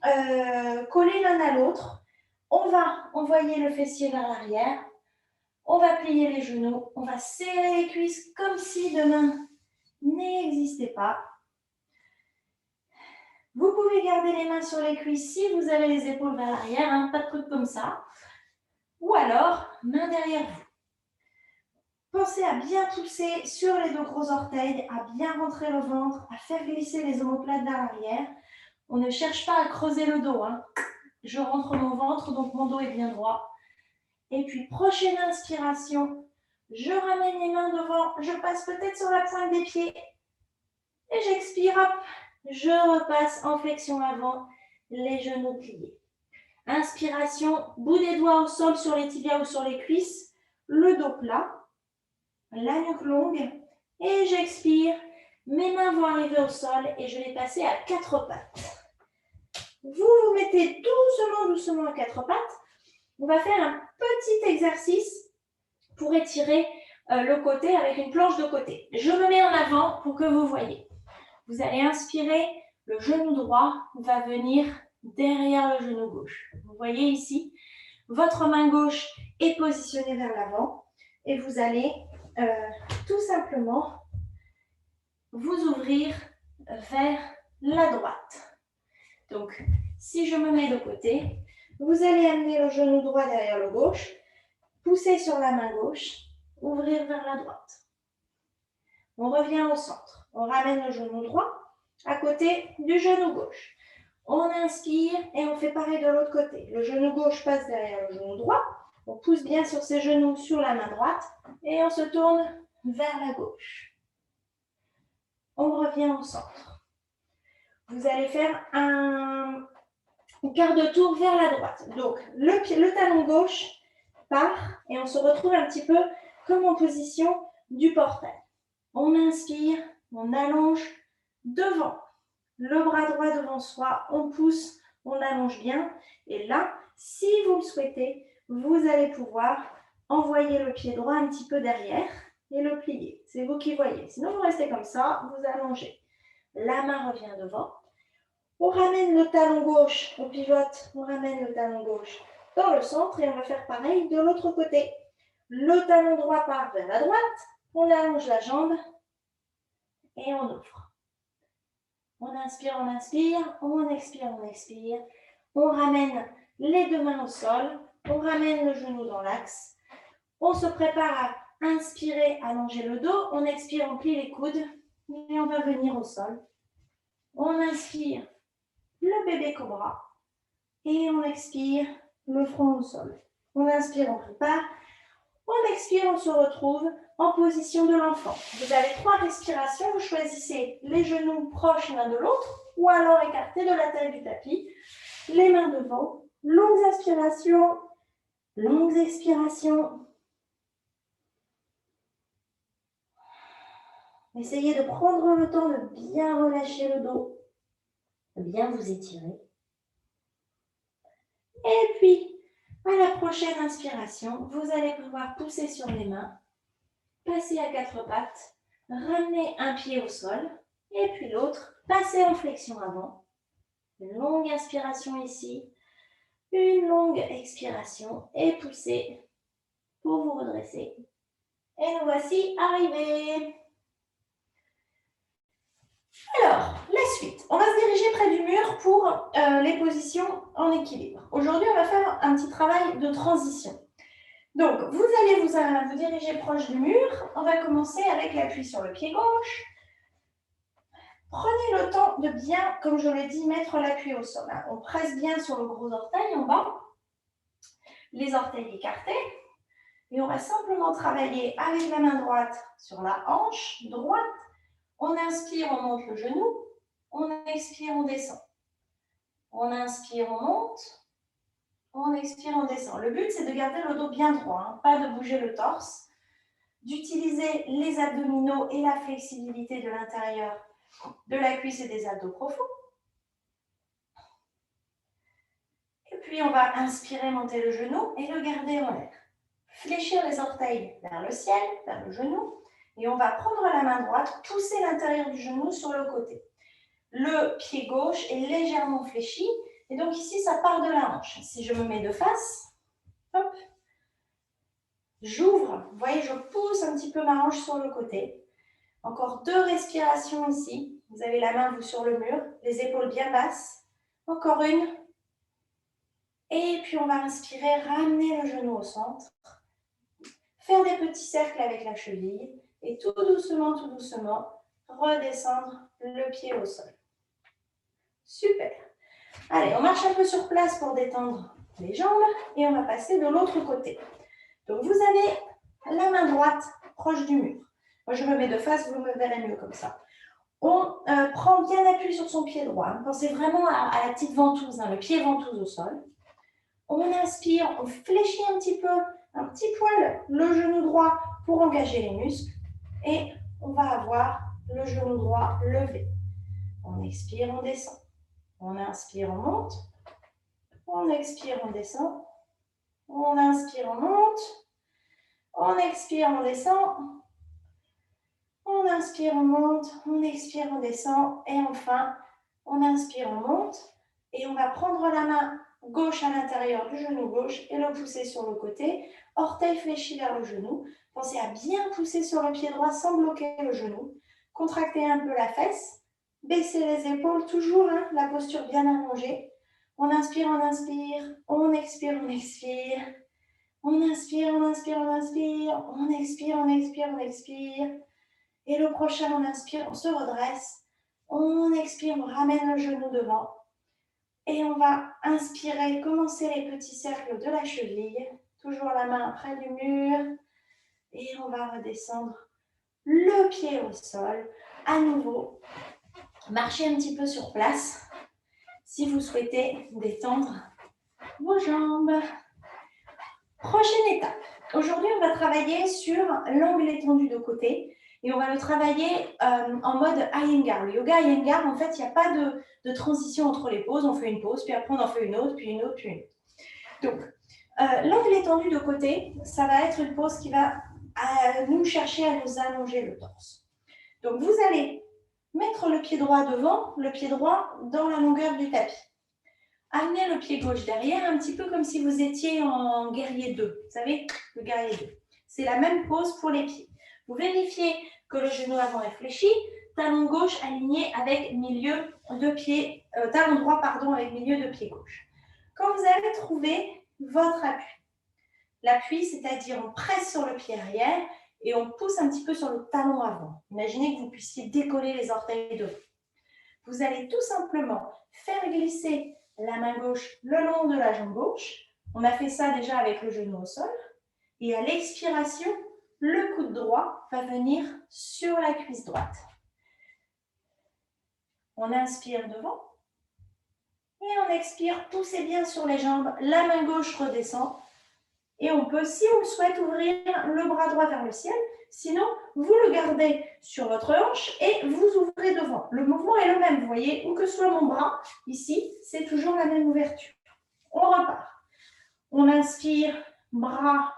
collés l'un à l'autre. On va envoyer le fessier vers l'arrière. On va plier les genoux. On va serrer les cuisses comme si demain n'existait pas. Vous pouvez garder les mains sur les cuisses si vous avez les épaules vers l'arrière, hein, pas de truc comme ça. Ou alors, main derrière vous. Pensez à bien pousser sur les 2 gros orteils, à bien rentrer le ventre, à faire glisser les omoplates vers l'arrière. On ne cherche pas à creuser le dos. Hein. Je rentre mon ventre, donc mon dos est bien droit. Et puis, prochaine inspiration, je ramène les mains devant, je passe peut-être sur la pointe des pieds. Et j'expire, hop, je repasse en flexion avant, les genoux pliés. Inspiration, bout des doigts au sol sur les tibias ou sur les cuisses, le dos plat. La nuque longue et j'expire. Mes mains vont arriver au sol et je vais passer à 4 pattes. Vous vous mettez doucement à 4 pattes. On va faire un petit exercice pour étirer le côté avec une planche de côté. Je me mets en avant pour que vous voyez. Vous allez inspirer, le genou droit va venir derrière le genou gauche. Vous voyez ici, votre main gauche est positionnée vers l'avant et vous allez tout simplement vous ouvrir vers la droite. Donc, si je me mets de côté, vous allez amener le genou droit derrière le gauche, pousser sur la main gauche, ouvrir vers la droite. On revient au centre. On ramène le genou droit à côté du genou gauche. On inspire et on fait pareil de l'autre côté. Le genou gauche passe derrière le genou droit. On pousse bien sur ses genoux sur la main droite et on se tourne vers la gauche. On revient au centre. Vous allez faire un quart de tour vers la droite. Donc, le talon gauche part et on se retrouve un petit peu comme en position du portail. On inspire, on allonge devant. Le bras droit devant soi, on pousse, on allonge bien. Et là, si vous le souhaitez, vous allez pouvoir envoyer le pied droit un petit peu derrière et le plier. C'est vous qui voyez. Sinon, vous restez comme ça, vous allongez. La main revient devant. On ramène le talon gauche, on pivote, on ramène le talon gauche dans le centre et on va faire pareil de l'autre côté. Le talon droit part vers la droite, on allonge la jambe et on ouvre. On inspire, on expire, on expire. On ramène les 2 mains au sol, on ramène le genou dans l'axe. On se prépare à inspirer, allonger le dos, on expire, on plie les coudes et on va venir au sol. On inspire, le bébé cobra et on expire, le front au sol. On inspire, on prépare. On expire, on se retrouve en position de l'enfant. Vous avez 3 respirations, vous choisissez les genoux proches l'un de l'autre ou alors écartés de la taille du tapis, les mains devant, longues inspirations, longues expirations. Essayez de prendre le temps de bien relâcher le dos, de bien vous étirer. Et puis, à la prochaine inspiration, vous allez pouvoir pousser sur les mains passez à quatre pattes, ramenez un pied au sol et puis l'autre, passez en flexion avant. Une longue inspiration ici, une longue expiration et poussez pour vous redresser. Et nous voici arrivés. Alors, la suite. On va se diriger près du mur pour les positions en équilibre. Aujourd'hui, on va faire un petit travail de transition. Donc, vous allez vous diriger proche du mur. On va commencer avec l'appui sur le pied gauche. Prenez le temps de bien, comme je l'ai dit, mettre l'appui au sol. On presse bien sur le gros orteil en bas, les orteils écartés. Et on va simplement travailler avec la main droite sur la hanche droite. On inspire, on monte le genou. On expire, on descend. On inspire, on monte. On expire, on descend. Le but, c'est de garder le dos bien droit, pas de bouger le torse. D'utiliser les abdominaux et la flexibilité de l'intérieur de la cuisse et des abdos profonds. Et puis, on va inspirer, monter le genou et le garder en l'air. Fléchir les orteils vers le ciel, vers le genou. Et on va prendre la main droite, pousser l'intérieur du genou sur le côté. Le pied gauche est légèrement fléchi. Et donc ici, ça part de la hanche. Si je me mets de face, hop, j'ouvre. Vous voyez, je pousse un petit peu ma hanche sur le côté. Encore 2 respirations ici. Vous avez la main, vous, sur le mur. Les épaules bien basses. Encore une. Et puis, on va inspirer, ramener le genou au centre. Faire des petits cercles avec la cheville. Et tout doucement, redescendre le pied au sol. Super. Allez, on marche un peu sur place pour détendre les jambes. Et on va passer de l'autre côté. Donc, vous avez la main droite proche du mur. Moi, je me mets de face, vous me verrez mieux comme ça. On prend bien appui sur son pied droit. Pensez vraiment à la petite ventouse, le pied ventouse au sol. On inspire, on fléchit un petit poil le genou droit pour engager les muscles. Et on va avoir le genou droit levé. On expire, on descend. On inspire, on monte. On expire, on descend. On inspire, on monte. On expire, on descend. On inspire, on monte. On expire, on descend. Et enfin, on inspire, on monte. Et on va prendre la main gauche à l'intérieur du genou gauche et le pousser sur le côté. Orteil fléchi vers le genou. Pensez à bien pousser sur le pied droit sans bloquer le genou. Contractez un peu la fesse. Baissez les épaules, toujours la posture bien allongée. On inspire, on expire. On expire. On inspire, on inspire, on inspire. On expire, on expire, on expire. Et le prochain, on inspire, on se redresse. On expire, on ramène le genou devant. Et on va inspirer, commencer les petits cercles de la cheville. Toujours la main près du mur. Et on va redescendre le pied au sol. À nouveau, marchez un petit peu sur place si vous souhaitez détendre vos jambes. Prochaine étape. Aujourd'hui, on va travailler sur l'angle étendu de côté. Et on va le travailler en mode Iyengar. Le yoga Iyengar, en fait, il n'y a pas de transition entre les poses. On fait une pause, puis après on en fait une autre, puis une autre, puis une autre. Donc, l'angle étendu de côté, ça va être une pose qui va nous chercher à nous allonger le torse. Donc, vous allez mettre le pied droit devant, le pied droit dans la longueur du tapis. Amenez le pied gauche derrière, un petit peu comme si vous étiez en guerrier 2. Vous savez, le guerrier 2. C'est la même pose pour les pieds. Vous vérifiez que le genou avant est fléchi, talon gauche aligné avec milieu de pied, talon droit avec milieu de pied gauche. Quand vous avez trouvé votre appui, l'appui, c'est-à-dire on presse sur le pied arrière et on pousse un petit peu sur le talon avant. Imaginez que vous puissiez décoller les orteils devant. Vous allez tout simplement faire glisser la main gauche le long de la jambe gauche. On a fait ça déjà avec le genou au sol. Et à l'expiration, le coude droit va venir sur la cuisse droite. On inspire devant. Et on expire, poussez bien sur les jambes. La main gauche redescend. Et on peut, si on le souhaite, ouvrir le bras droit vers le ciel. Sinon, vous le gardez sur votre hanche et vous ouvrez devant. Le mouvement est le même, vous voyez, où que soit mon bras, ici, c'est toujours la même ouverture. On repart. On inspire, bras,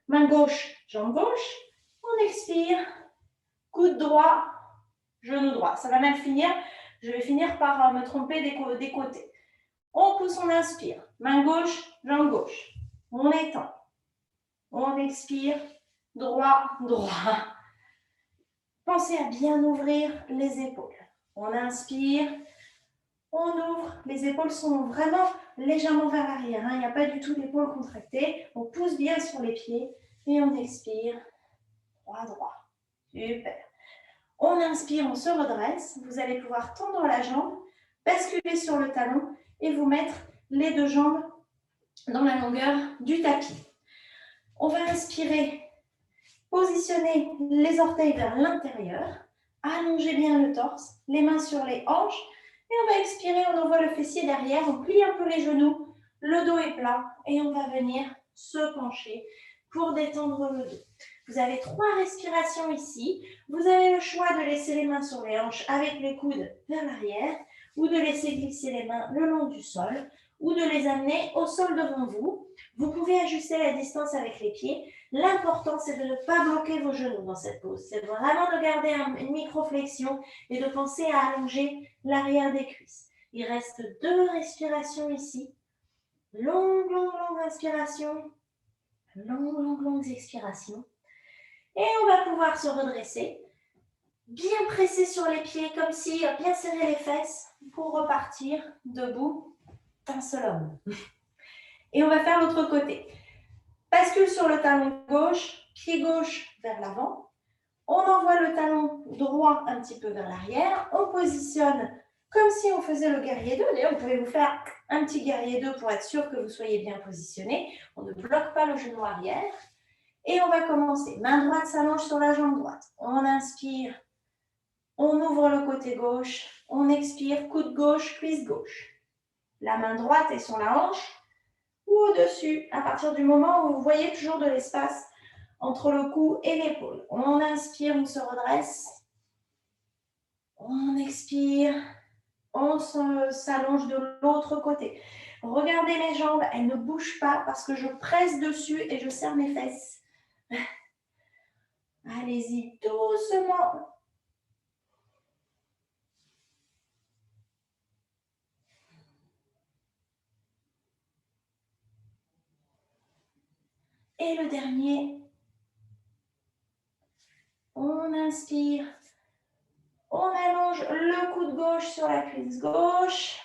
main gauche, jambe gauche. On On expire. Coude droit, genou droit. Ça va mal finir. Je vais finir par me tromper des côtés. On pousse, on inspire. Main gauche, jambe gauche. On étend. On expire. Droit, droit. Pensez à bien ouvrir les épaules. On inspire. On ouvre. Les épaules sont vraiment légèrement vers l'arrière. Il n'y a pas du tout d'épaules contractées. On pousse bien sur les pieds. Et on expire. Droit, droit. Super. On inspire, on se redresse. Vous allez pouvoir tendre la jambe, basculer sur le talon et vous mettre les deux jambes dans la longueur du tapis. On va inspirer, positionner les orteils vers l'intérieur, allonger bien le torse, les mains sur les hanches et on va expirer, on envoie le fessier derrière, on plie un peu les genoux, le dos est plat et on va venir se pencher pour détendre le dos. Vous avez 3 respirations ici. Vous avez le choix de laisser les mains sur les hanches avec les coudes vers l'arrière ou de laisser glisser les mains le long du sol ou de les amener au sol devant vous. Vous pouvez ajuster la distance avec les pieds. L'important, c'est de ne pas bloquer vos genoux dans cette pose. C'est vraiment de garder une micro-flexion et de penser à allonger l'arrière des cuisses. Il reste 2 respirations ici. Longue, longue, longue inspiration. Longue, longue, longue expiration. Et on va pouvoir se redresser, bien presser sur les pieds, comme si bien serrer les fesses pour repartir debout d'un seul homme. Et on va faire l'autre côté. Bascule sur le talon gauche, pied gauche vers l'avant. On envoie le talon droit un petit peu vers l'arrière. On positionne comme si on faisait le guerrier 2. D'ailleurs, vous pouvez vous faire un petit guerrier 2 pour être sûr que vous soyez bien positionné. On ne bloque pas le genou arrière. Et on va commencer. Main droite s'allonge sur la jambe droite. On inspire. On ouvre le côté gauche. On expire. Coude gauche, cuisse gauche. La main droite est sur la hanche ou au-dessus. À partir du moment où vous voyez toujours de l'espace entre le cou et l'épaule. On inspire, on se redresse. On expire. On s'allonge de l'autre côté. Regardez mes jambes. Elles ne bougent pas parce que je presse dessus et je serre mes fesses. Allez-y doucement. Et le dernier. On inspire. On allonge le coude gauche sur la cuisse gauche.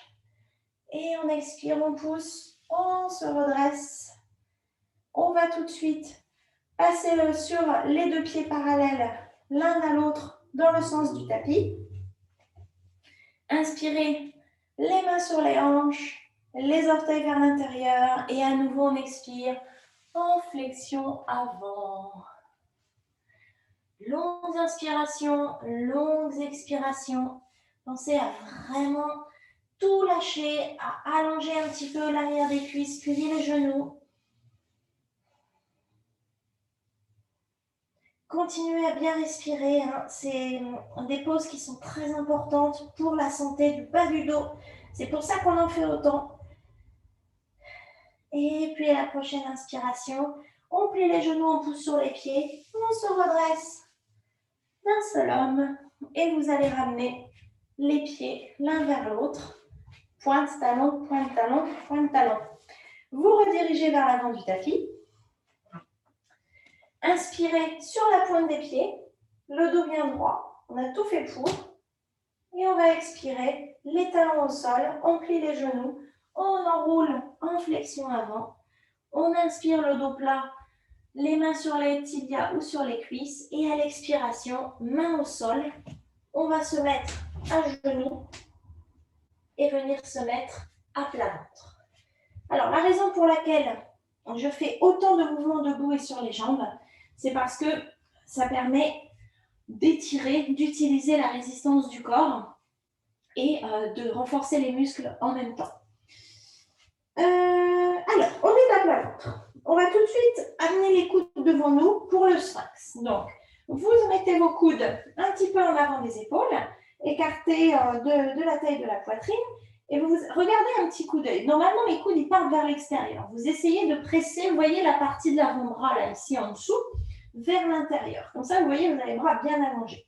Et on expire, on pousse, on se redresse. On va tout de suite passer sur les 2 pieds parallèles, l'un à l'autre, dans le sens du tapis. Inspirez, les mains sur les hanches, les orteils vers l'intérieur. Et à nouveau, on expire en flexion avant. Longues inspirations, longues expirations. Pensez à vraiment tout lâcher, à allonger un petit peu l'arrière des cuisses, plier les genoux. Continuez à bien respirer. C'est des pauses qui sont très importantes pour la santé du bas du dos. C'est pour ça qu'on en fait autant. Et puis à la prochaine inspiration, on plie les genoux, on pousse sur les pieds, on se redresse d'un seul homme et vous allez ramener les pieds l'un vers l'autre. Pointe, talon, pointe, talon, pointe, talon. Vous redirigez vers l'avant du tapis. Inspirez sur la pointe des pieds, le dos bien droit. On a tout fait pour. Et on va expirer, les talons au sol, on plie les genoux, on enroule en flexion avant. On inspire le dos plat, les mains sur les tibias ou sur les cuisses. Et à l'expiration, main au sol, on va se mettre à genoux et venir se mettre à plat ventre. Alors, la raison pour laquelle je fais autant de mouvements debout et sur les jambes, c'est parce que ça permet d'étirer, d'utiliser la résistance du corps et de renforcer les muscles en même temps. Alors, on est à plat ventre. On va tout de suite amener les coudes devant nous pour le sphinx. Donc, vous mettez vos coudes un petit peu en avant des épaules, écartés de la taille de la poitrine, et vous regardez un petit coup d'œil. Normalement, les coudes ils partent vers l'extérieur. Vous essayez de presser, vous voyez la partie de l'avant-bras là, ici en dessous. vers l'intérieur. Comme ça, vous voyez, vous avez les bras bien allongés.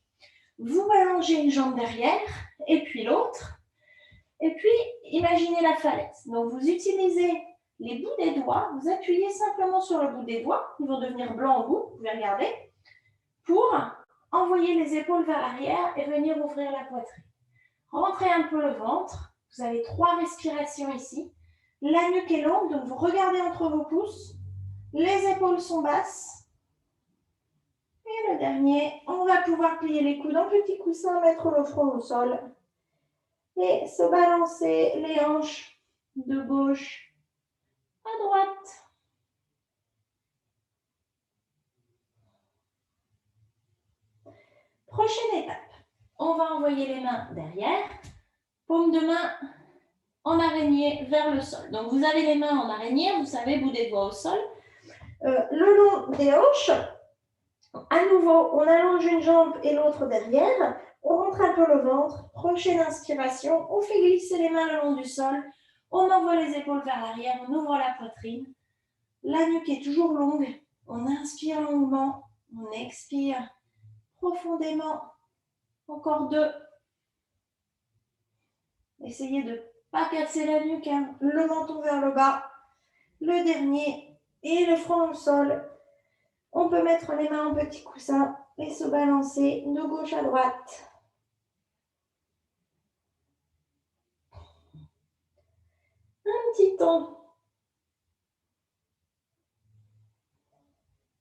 Vous allongez une jambe derrière et puis l'autre. Et puis, imaginez la falaise. Donc, vous utilisez les bouts des doigts, vous appuyez simplement sur le bout des doigts, ils vont devenir blancs en bout, vous pouvez regarder, pour envoyer les épaules vers l'arrière et venir ouvrir la poitrine. Rentrez un peu le ventre, vous avez 3 respirations ici. La nuque est longue, donc vous regardez entre vos pouces, les épaules sont basses. Et le dernier, on va pouvoir plier les coudes en petit coussin, mettre le front au sol et se balancer les hanches de gauche à droite. Prochaine étape, on va envoyer les mains derrière, paume de main en araignée vers le sol. Donc vous avez les mains en araignée, vous savez, bout des doigts au sol. Le long des hanches, à nouveau, on allonge une jambe et l'autre derrière, on rentre un peu le ventre, prochaine inspiration, on fait glisser les mains le long du sol, on envoie les épaules vers l'arrière, on ouvre la poitrine, la nuque est toujours longue, on inspire longuement, on expire profondément, encore 2. Essayez de ne pas casser la nuque, hein. Le menton vers le bas, le dernier et le front au sol. On peut mettre les mains en petit coussin et se balancer de gauche à droite. Un petit temps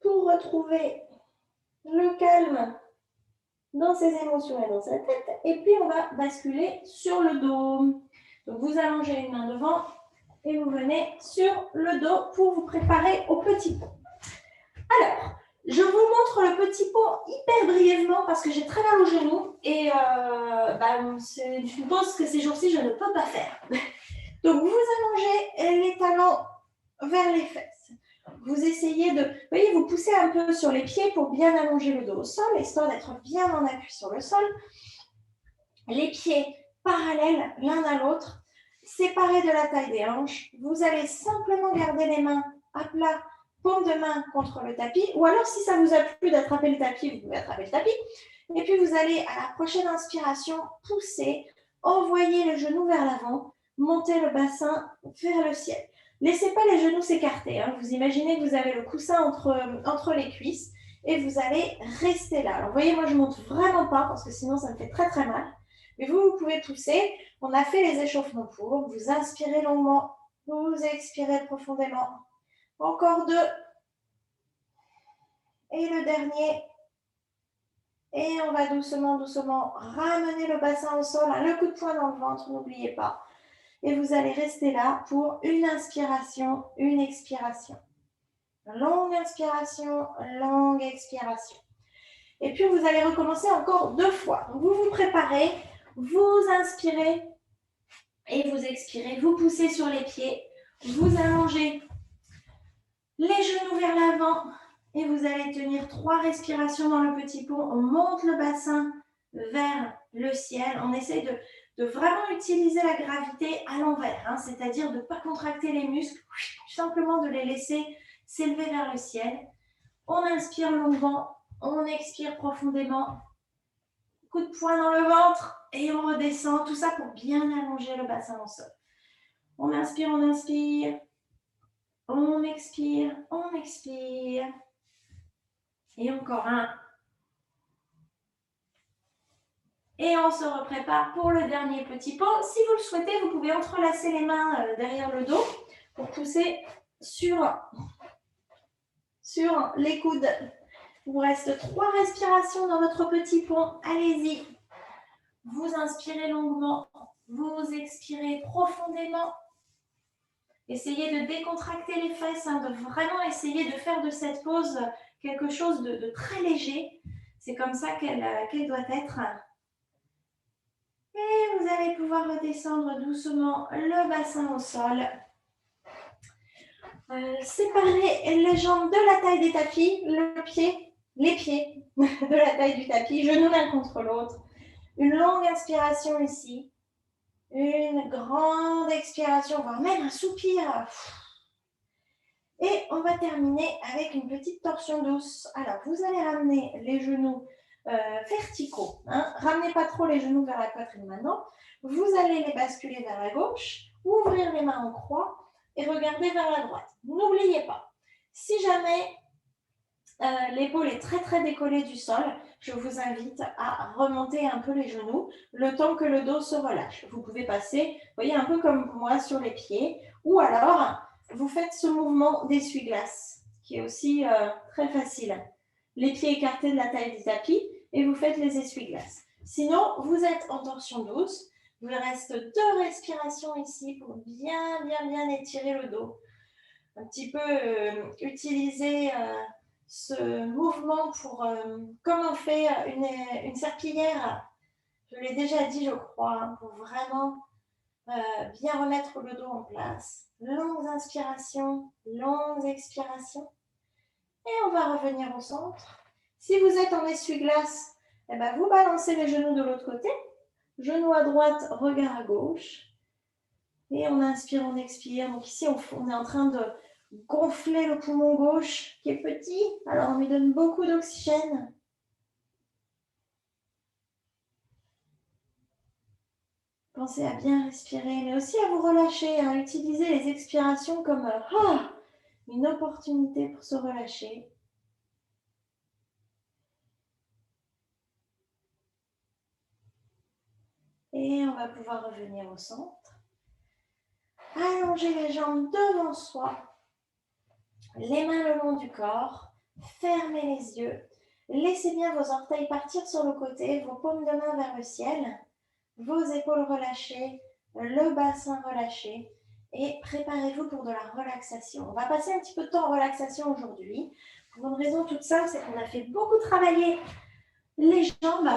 pour retrouver le calme dans ses émotions et dans sa tête. Et puis, on va basculer sur le dos. Donc, vous allongez une main devant et vous venez sur le dos pour vous préparer au petit pont. Alors, je vous montre le petit pont hyper brièvement parce que j'ai très mal au genou et c'est une pose que ces jours-ci, je ne peux pas faire. Donc, vous allongez les talons vers les fesses. Vous essayez de, vous voyez, vous poussez un peu sur les pieds pour bien allonger le dos au sol, histoire d'être bien en appui sur le sol. Les pieds parallèles l'un à l'autre, séparés de la taille des hanches. Vous allez simplement garder les mains à plat, paume de main contre le tapis. Ou alors, si ça vous a plu d'attraper le tapis, vous pouvez attraper le tapis. Et puis, vous allez, à la prochaine inspiration, pousser, envoyer le genou vers l'avant, monter le bassin vers le ciel. Laissez pas les genoux s'écarter. Hein. Vous imaginez que vous avez le coussin entre les cuisses et vous allez rester là. Alors, vous voyez, moi, je ne monte vraiment pas parce que sinon, ça me fait très, très mal. Mais vous pouvez pousser. On a fait les échauffements pour. Vous inspirez longuement. Vous expirez profondément. Encore 2. Et le dernier. Et on va doucement, doucement ramener le bassin au sol. Le coup de poing dans le ventre, n'oubliez pas. Et vous allez rester là pour une inspiration, une expiration. Longue inspiration, longue expiration. Et puis, vous allez recommencer encore 2 fois. Donc, vous vous préparez, vous inspirez et vous expirez. Vous poussez sur les pieds, vous allongez les genoux vers l'avant et vous allez tenir 3 respirations dans le petit pont. On monte le bassin vers le ciel. On essaie de vraiment utiliser la gravité à l'envers, hein, c'est-à-dire de ne pas contracter les muscles, simplement de les laisser s'élever vers le ciel. On inspire longuement, on expire profondément, coup de poing dans le ventre et on redescend, tout ça pour bien allonger le bassin au sol. On inspire, on expire, on expire. Et encore un. Et on se reprépare pour le dernier petit pont. Si vous le souhaitez, vous pouvez entrelacer les mains derrière le dos pour pousser sur les coudes. Il vous reste 3 respirations dans votre petit pont. Allez-y. Vous inspirez longuement. Vous expirez profondément. Essayez de décontracter les fesses, hein, de vraiment essayer de faire de cette pose quelque chose de très léger. C'est comme ça qu'elle doit être. Et vous allez pouvoir redescendre doucement le bassin au sol. Séparez les jambes de la taille des tapis, les pieds de la taille du tapis, genoux l'un contre l'autre. Une longue inspiration ici. Une grande expiration, voire même un soupir. Et on va terminer avec une petite torsion douce. Alors, vous allez ramener les genoux verticaux. Hein. Ramenez pas trop les genoux vers la poitrine maintenant. Vous allez les basculer vers la gauche, ouvrir les mains en croix et regarder vers la droite. N'oubliez pas, si jamais l'épaule est très très décollée du sol, je vous invite à remonter un peu les genoux le temps que le dos se relâche. Vous pouvez passer, vous voyez, un peu comme moi sur les pieds, ou alors vous faites ce mouvement d'essuie-glace qui est aussi très facile. Les pieds écartés de la taille du tapis et vous faites les essuie-glaces. Sinon, vous êtes en torsion douce. Il vous reste 2 respirations ici pour bien étirer le dos. Un petit peu utiliser ce mouvement pour, comme on fait une serpillière, je l'ai déjà dit, je crois, hein, pour vraiment bien remettre le dos en place. Longues inspirations, longues expirations. Et on va revenir au centre. Si vous êtes en essuie-glace, eh ben, vous balancez les genoux de l'autre côté. Genou à droite, regard à gauche. Et on inspire, on expire. Donc ici, on est en train de gonfler le poumon gauche qui est petit. Alors, on lui donne beaucoup d'oxygène. Pensez à bien respirer, mais aussi à vous relâcher, à utiliser les expirations comme une opportunité pour se relâcher. Et on va pouvoir revenir au centre. Allonger les jambes devant soi, les mains le long du corps, fermez les yeux, laissez bien vos orteils partir sur le côté, vos paumes de main vers le ciel, vos épaules relâchées, le bassin relâché et préparez-vous pour de la relaxation. On va passer un petit peu de temps en relaxation aujourd'hui. Pour une raison toute simple, c'est qu'on a fait beaucoup travailler les jambes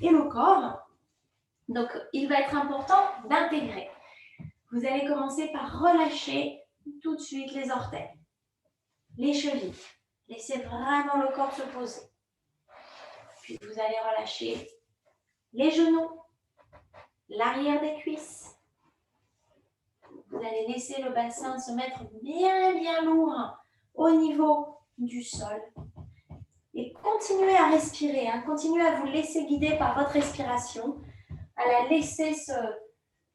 et le corps. Donc, il va être important d'intégrer. Vous allez commencer par relâcher tout de suite les orteils, les chevilles. Laissez vraiment le corps se poser. Puis vous allez relâcher les genoux, l'arrière des cuisses. Vous allez laisser le bassin se mettre bien lourd au niveau du sol. Et continuez à respirer, hein. Continuez à vous laisser guider par votre respiration, à la laisser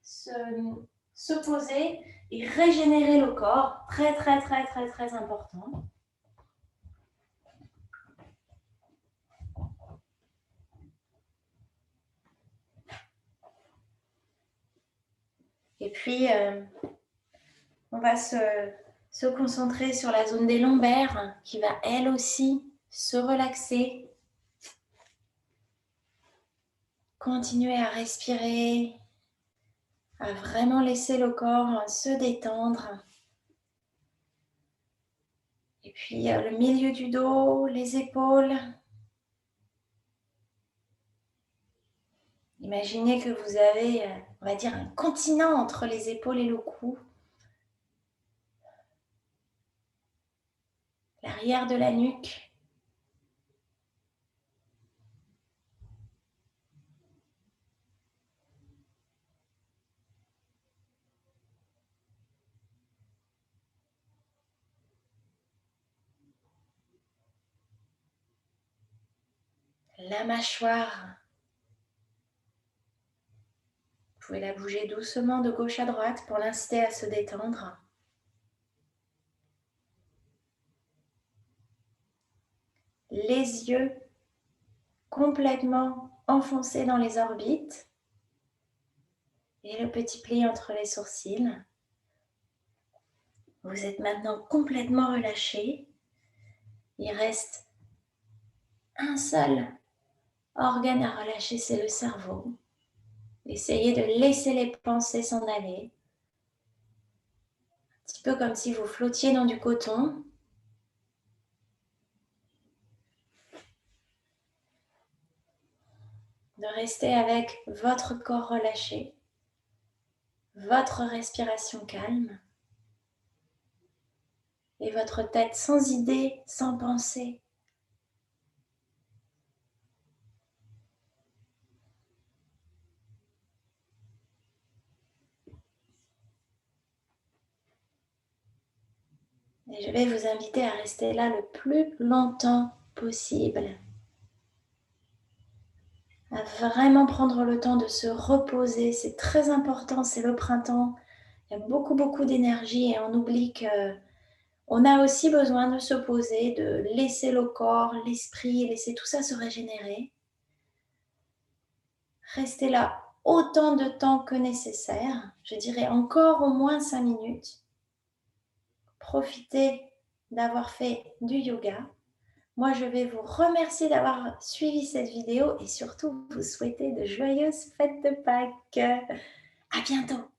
se poser et régénérer le corps. Très important. Et puis, on va se concentrer sur la zone des lombaires qui va elle aussi se relaxer. Continuez à respirer, à vraiment laisser le corps se détendre. Et puis le milieu du dos, les épaules. Imaginez que vous avez, on va dire, un continent entre les épaules et le cou. L'arrière de la nuque. La mâchoire. Vous pouvez la bouger doucement de gauche à droite pour l'inciter à se détendre. Les yeux complètement enfoncés dans les orbites et le petit pli entre les sourcils. Vous êtes maintenant complètement relâché. Il reste un seul organe à relâcher, c'est le cerveau. Essayez de laisser les pensées s'en aller. Un petit peu comme si vous flottiez dans du coton. De rester avec votre corps relâché, votre respiration calme et votre tête sans idée, sans pensée. Et je vais vous inviter à rester là le plus longtemps possible, à vraiment prendre le temps de se reposer. C'est très important, c'est le printemps. Il y a beaucoup, beaucoup d'énergie et on oublie qu'on a aussi besoin de se poser, de laisser le corps, l'esprit, laisser tout ça se régénérer. Restez là autant de temps que nécessaire. Je dirais encore au moins 5 minutes. Profitez d'avoir fait du yoga. Moi, je vais vous remercier d'avoir suivi cette vidéo et surtout vous souhaiter de joyeuses fêtes de Pâques. À bientôt!